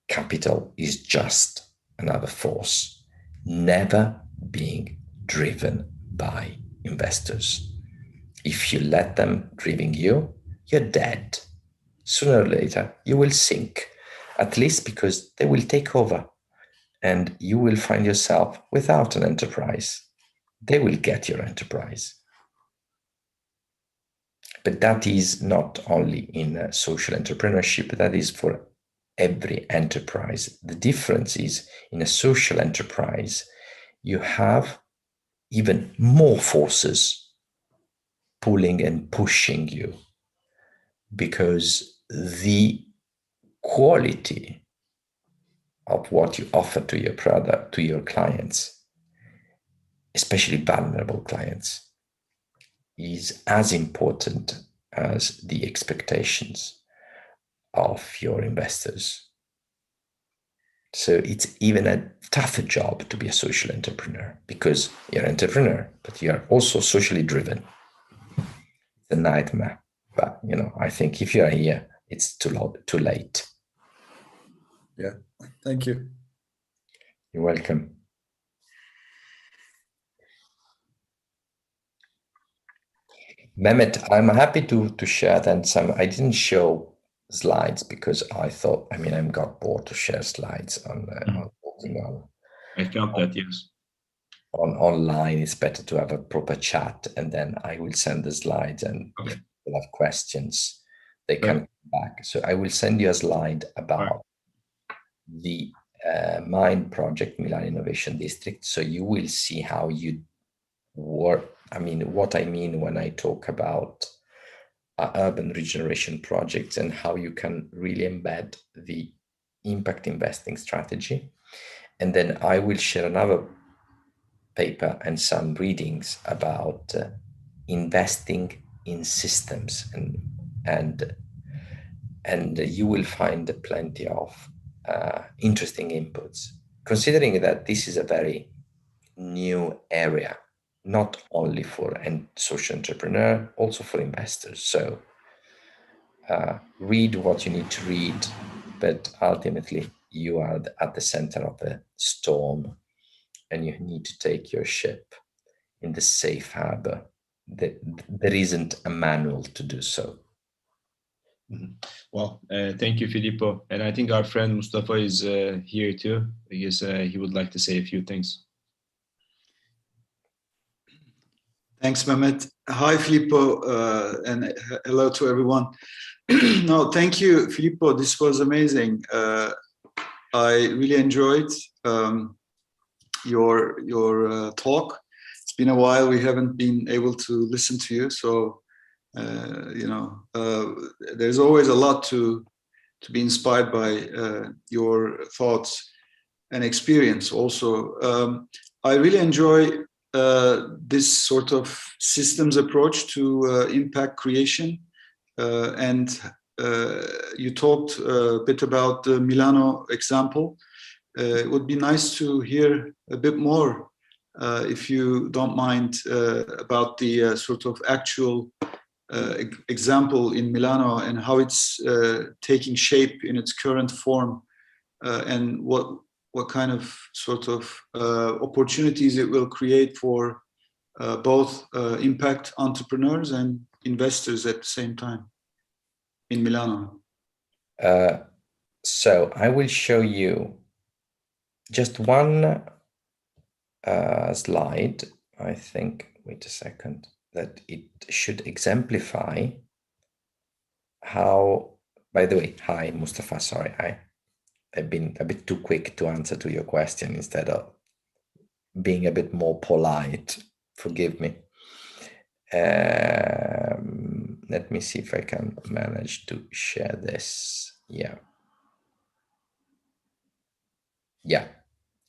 Capital is just another force, never being driven by investors. If you let them driving you, you're dead. Sooner or later, you will sink, at least because they will take over and you will find yourself without an enterprise. They will get your enterprise. But that is not only in social entrepreneurship, that is for every enterprise. The difference is in a social enterprise, you have even more forces pulling and pushing you because the quality of what you offer to your product, to your clients, especially vulnerable clients, is as important as the expectations of your investors. So it's even a tougher job to be a social entrepreneur because you're an entrepreneur, but you're also socially driven. It's a nightmare. But, I think if you're here, it's too late. Yeah, thank you. You're welcome. Mehmet, I'm happy to share then I didn't show slides because I thought, I got bored to share slides on I felt that, yes. Online. It's better to have a proper chat, and then I will send the slides, and if people have questions, they can come back. So I will send you a slide about the MIND project, Milano Innovation District. So you will see how you work. What I mean when I talk about urban regeneration projects and how you can really embed the impact investing strategy. And then I will share another paper and some readings about investing in systems, and you will find plenty of interesting inputs, considering that this is a very new area, not only for social entrepreneur, also for investors. So read what you need to read, but ultimately you are at the center of the storm, and you need to take your ship in the safe harbor. There isn't a manual to do so. Well, thank you, Filippo. And I think our friend Mustafa is here too, because he would like to say a few things. Thanks, Mehmet. Hi, Filippo, and hello to everyone. No, thank you, Filippo. This was amazing. I really enjoyed your talk. It's been a while. We haven't been able to listen to you, so there's always a lot to be inspired by your thoughts and experience. Also, I really enjoy this sort of systems approach to impact creation, and you talked a bit about the Milano example. It would be nice to hear a bit more, if you don't mind, about the sort of actual example in Milano and how it's taking shape in its current form, and what kind of sort of opportunities it will create for both impact entrepreneurs and investors at the same time in Milano. So I will show you just one slide, I think, wait a second, that it should exemplify how, by the way, hi, Mustafa, sorry, I've been a bit too quick to answer to your question instead of being a bit more polite. Forgive me. Let me see if I can manage to share this. Yeah.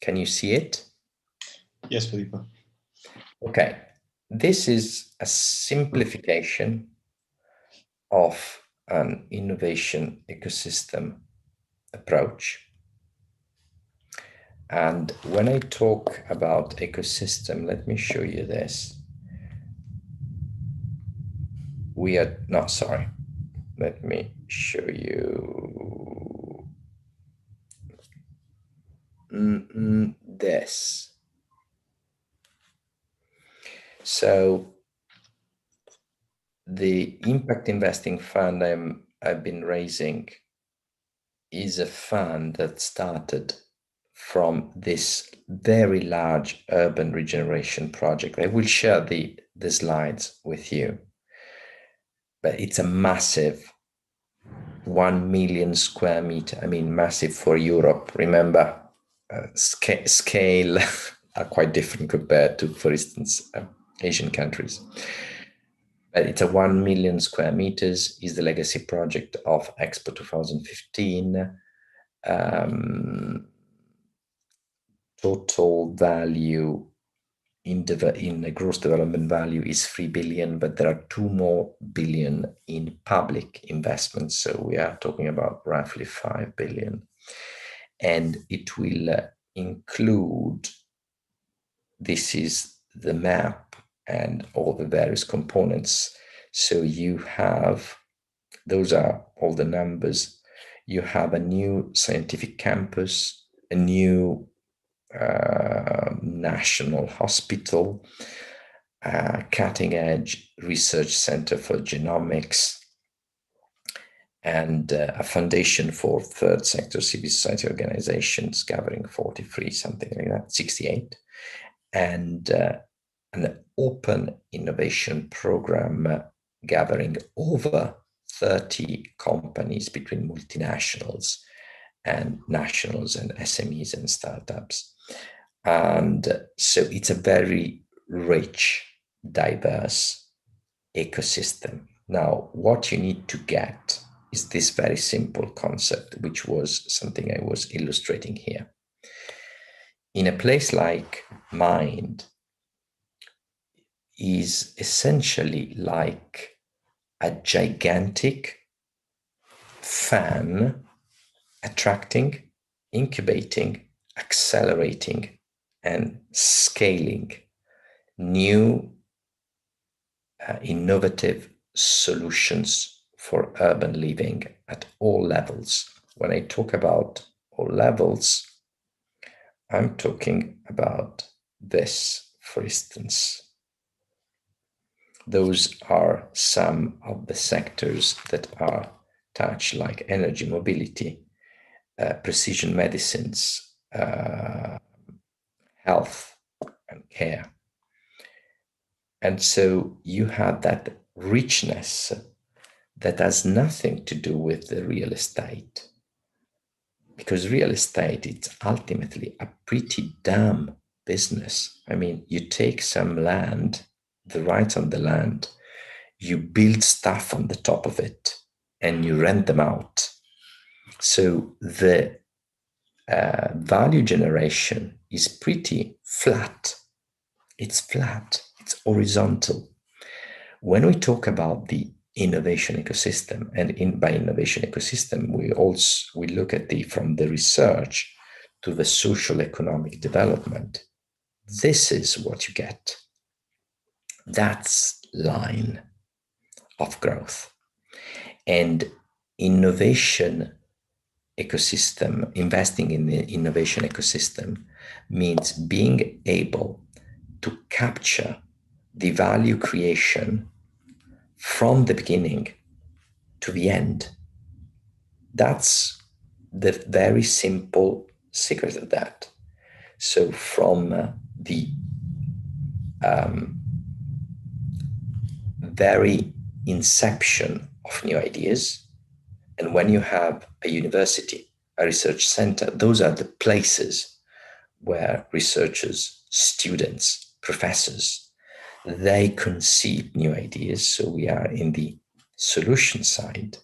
Can you see it? Yes, Filippo. Okay. This is a simplification of an innovation ecosystem approach. And when I talk about ecosystem, let me show you this. Let me show you this. So the impact investing fund I've been raising is a fund that started from this very large urban regeneration project. I will share the slides with you, but it's a massive 1 million square meter. I mean, massive for Europe. Remember, scale are quite different compared to, for instance, Asian countries. But it's a 1 million square meters, is the legacy project of Expo 2015. Total value in the gross development value is 3 billion, but there are 2 more billion in public investments. So we are talking about roughly 5 billion. And it will include, this is the map and all the various components. So you have, those are all the numbers. You have a new scientific campus, a new national hospital, cutting edge research center for genomics, and a foundation for third sector civil society organizations covering 43, something like that, 68, and an open innovation program gathering over 30 companies between multinationals and nationals and SMEs and startups. And so it's a very rich, diverse ecosystem. Now, what you need to get is this very simple concept, which was something I was illustrating here. In a place like Mind, is essentially like a gigantic fan attracting, incubating, accelerating, and scaling new innovative solutions for urban living at all levels. When I talk about all levels, I'm talking about this, for instance. Those are some of the sectors that are touched, like energy mobility, precision medicines, health and care. And so you have that richness that has nothing to do with the real estate, because real estate is ultimately a pretty dumb business. I mean, you take some land, the rights on the land, you build stuff on the top of it, and you rent them out. So the value generation is pretty flat. It's flat, it's horizontal. When we talk about the innovation ecosystem, and by innovation ecosystem, we look at from the research to the social economic development. This is what you get. That's line of growth. And innovation ecosystem, investing in the innovation ecosystem, means being able to capture the value creation from the beginning to the end. That's the very simple secret of that. So from the very inception of new ideas, and when you have a university, a research center, those are the places where researchers, students, professors, they conceive new ideas. So we are in the solution side.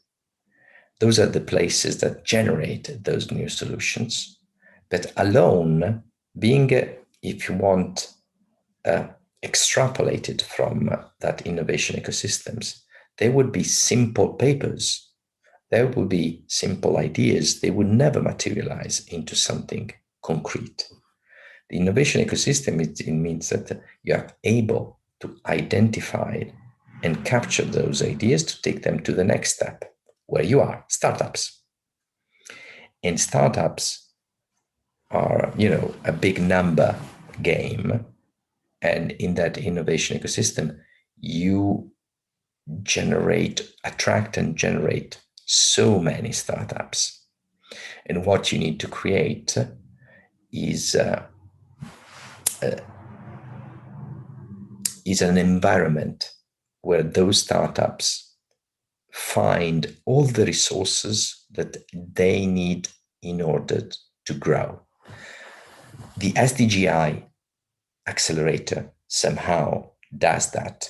Those are the places that generate those new solutions. But alone, being, if you want, extrapolated from that innovation ecosystems, they would be simple papers. There would be simple ideas. They would never materialize into something concrete. The innovation ecosystem, it means that you are able to identify and capture those ideas to take them to the next step, where you are, startups. And startups are, a big number game. And in that innovation ecosystem, you attract and generate so many startups. And what you need to create is an environment where those startups find all the resources that they need in order to grow. The SDGI accelerator somehow does that.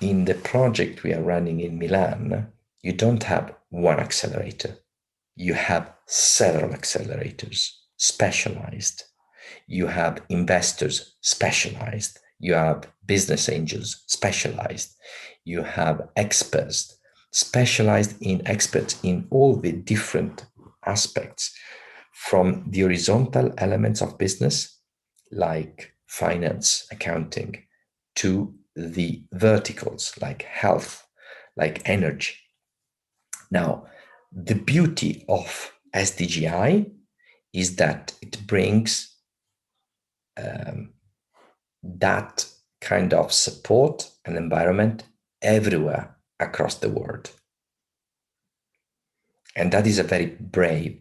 In the project we are running in Milan, you don't have one accelerator. You have several accelerators, specialized. You have investors, specialized. You have business angels, specialized. You have experts, specialized in experts in all the different aspects, from the horizontal elements of business, like finance, accounting, to the verticals, like health, like energy. Now, the beauty of SDGI is that it brings that kind of support and environment everywhere across the world. And that is a very brave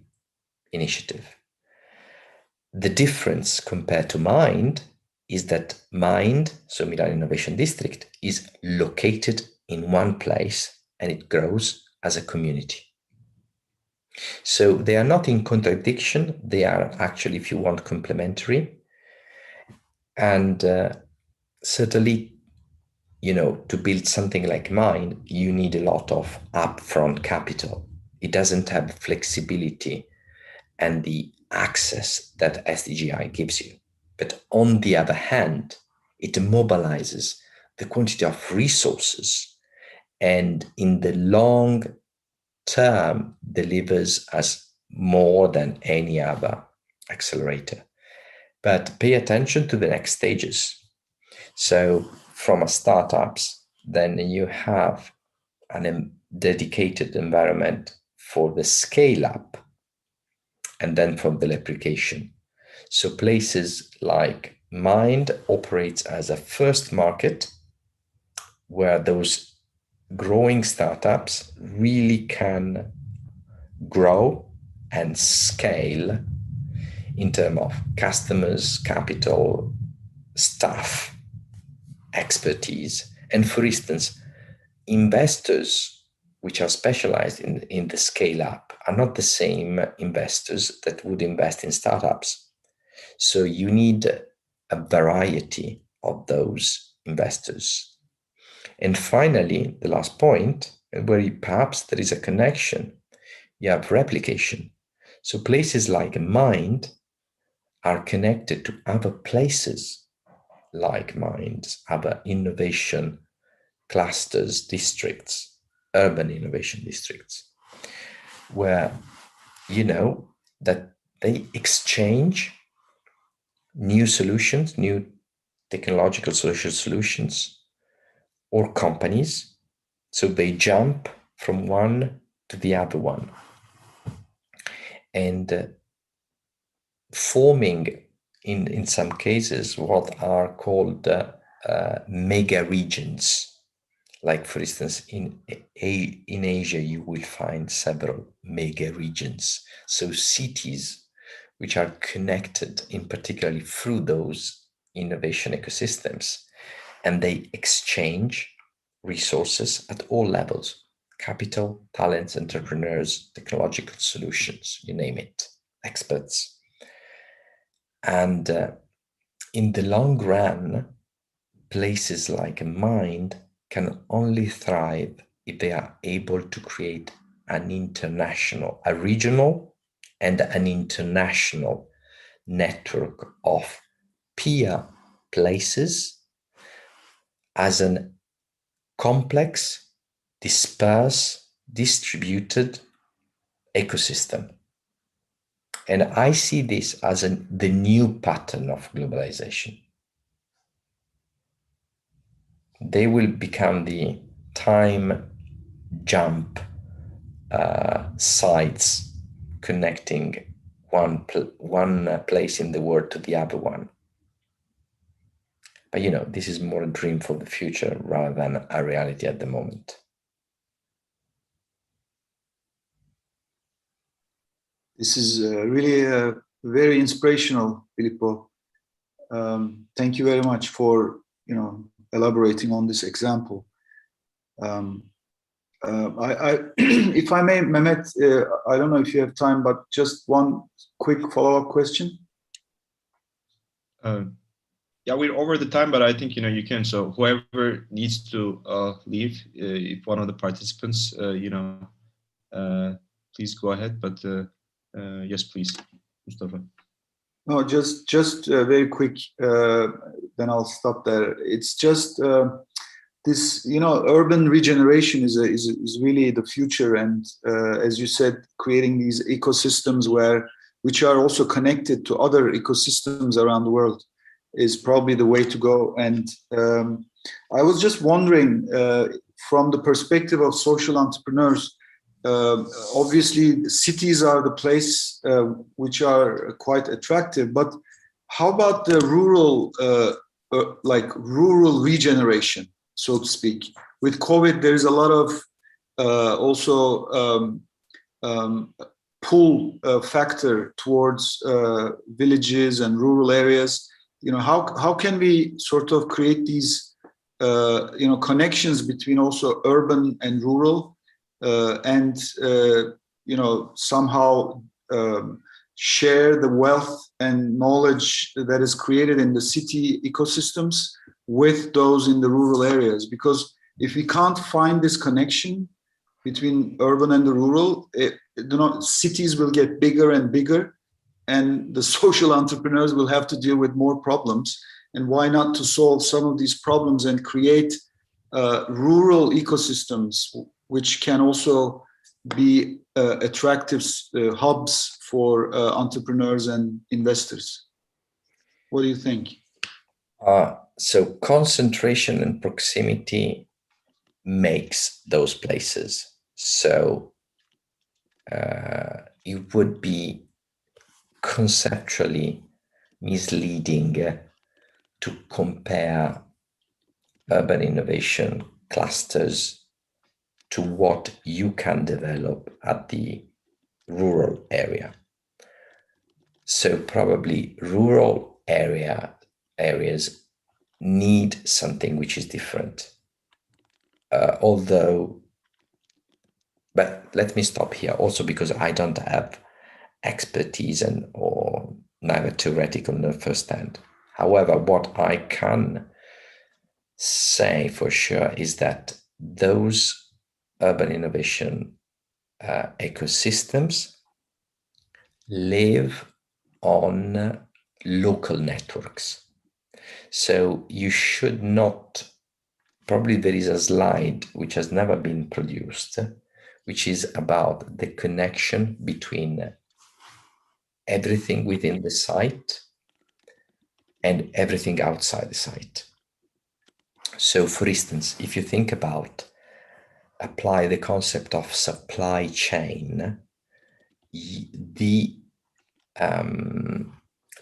initiative. The difference compared to MIND is that MIND, so Milano Innovation District, is located in one place and it grows as a community. So they are not in contradiction. They are actually, if you want, complementary. And certainly, to build something like MIND, you need a lot of upfront capital. It doesn't have flexibility and the access that SDGI gives you. But on the other hand, it mobilizes the quantity of resources and in the long term delivers us more than any other accelerator. But pay attention to the next stages. So from a startups, then you have a dedicated environment for the scale up and then from the replication. So places like MIND operates as a first market where those growing startups really can grow and scale in terms of customers, capital, staff, expertise. And for instance, investors which are specialized in the scale up are not the same investors that would invest in startups. So you need a variety of those investors. And finally, the last point, where perhaps there is a connection, you have replication. So places like MIND are connected to other places like MIND, other innovation clusters, districts, urban innovation districts, where that they exchange new solutions, new technological social solutions, or companies. So they jump from one to the other one. And forming, in some cases, what are called mega regions. Like, for instance, in Asia, you will find several mega regions. So cities which are connected in particularly through those innovation ecosystems, and they exchange resources at all levels: capital, talents, entrepreneurs, technological solutions, you name it, experts. And in the long run, places like Mind can only thrive if they are able to create an international, a regional and an international network of peer places as a complex, dispersed, distributed ecosystem. And I see this as the new pattern of globalization. They will become the time jump sites connecting one place in the world to the other one. But this is more a dream for the future rather than a reality at the moment. This is really very inspirational, Filippo. Thank you very much for elaborating on this example. If I may, Mehmet, I don't know if you have time, but just one quick follow-up question. Yeah, we're over the time, but I think you can. So whoever needs to leave, if one of the participants, please go ahead. But yes, please, Mustafa. No, just very quick. Then I'll stop there. It's just this, urban regeneration is really the future, and as you said, creating these ecosystems which are also connected to other ecosystems around the world is probably the way to go. And I was just wondering, from the perspective of social entrepreneurs, obviously cities are the place which are quite attractive, but how about the rural, rural regeneration, so to speak? With COVID, there is a lot of also pull factor towards villages and rural areas. How can we sort of create these connections between also urban and rural, and somehow share the wealth and knowledge that is created in the city ecosystems with those in the rural areas? Because if we can't find this connection between urban and the rural, cities will get bigger and bigger, and the social entrepreneurs will have to deal with more problems. And why not to solve some of these problems and create rural ecosystems which can also be attractive hubs for entrepreneurs and investors? What do you think? So concentration and proximity makes those places. So it would be conceptually misleading to compare urban innovation clusters to what you can develop at the rural area. So probably rural areas need something which is different. But let me stop here also, because I don't have expertise or neither theoretical nor first-hand. However, what I can say for sure is that those urban innovation ecosystems live on local networks. So you should not, probably there is a slide which has never been produced, which is about the connection between everything within the site and everything outside the site. So for instance, if you think about apply the concept of supply chain, the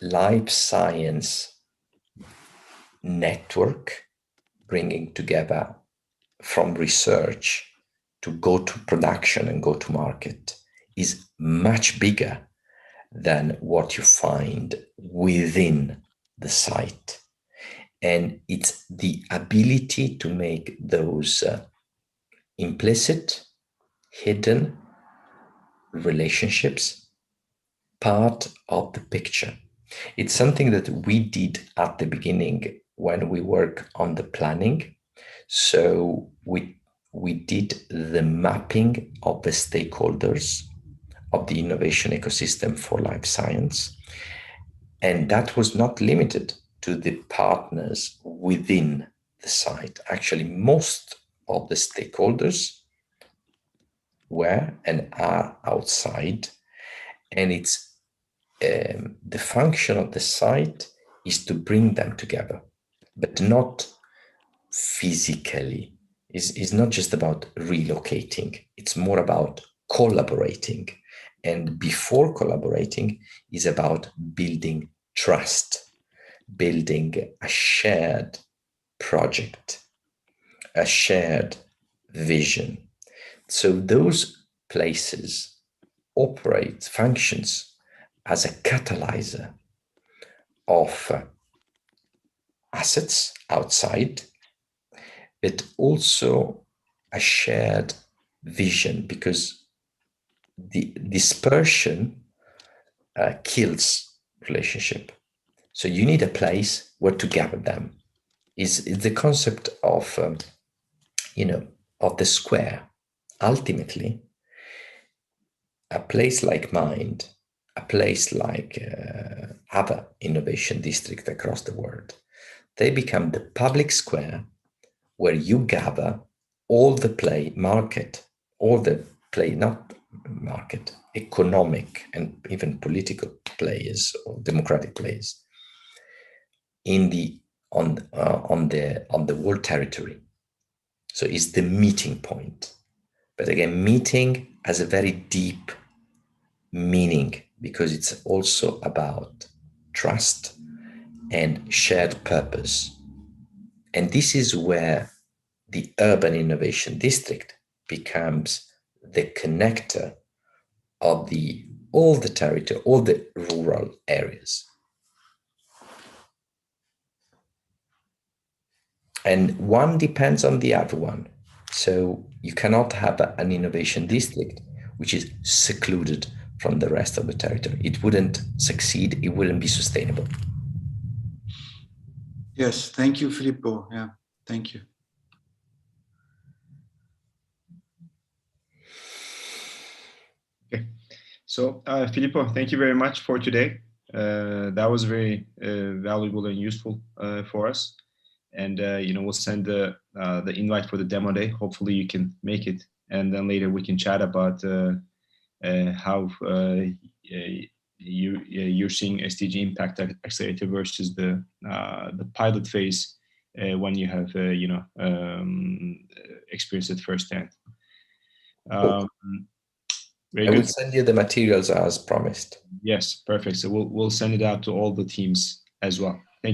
life science network bringing together from research to go to production and go to market is much bigger than what you find within the site. And it's the ability to make those implicit, hidden relationships part of the picture. It's something that we did at the beginning when we work on the planning. So we did the mapping of the stakeholders of the innovation ecosystem for life science. And that was not limited to the partners within the site. Actually, most of the stakeholders were and are outside. And it's the function of the site is to bring them together, but not physically. It's not just about relocating. It's more about collaborating. And before collaborating is about building trust, building a shared project, a shared vision. So those places functions as a catalyzer of assets outside, but also a shared vision, because the dispersion kills relationship. So you need a place where to gather them. Is the concept of of the square. Ultimately, a place like MIND, a place like other innovation districts across the world, they become the public square where you gather all the economic and even political players or democratic players on the world territory. So it's the meeting point. But again, meeting has a very deep meaning because it's also about trust and shared purpose. And this is where the urban innovation district becomes the connector of all the territory, all the rural areas. And one depends on the other one. So you cannot have an innovation district which is secluded from the rest of the territory. It wouldn't succeed. It wouldn't be sustainable. Yes, thank you, Filippo. Yeah, thank you. Okay, so Filippo, thank you very much for today. That was very valuable and useful for us. And we'll send the invite for the demo day. Hopefully you can make it, and then later we can chat about how you're seeing SDG Impact Accelerator versus the pilot phase when you have experienced it firsthand. I will send you the materials as promised. Yes, perfect. So we'll send it out to all the teams as well.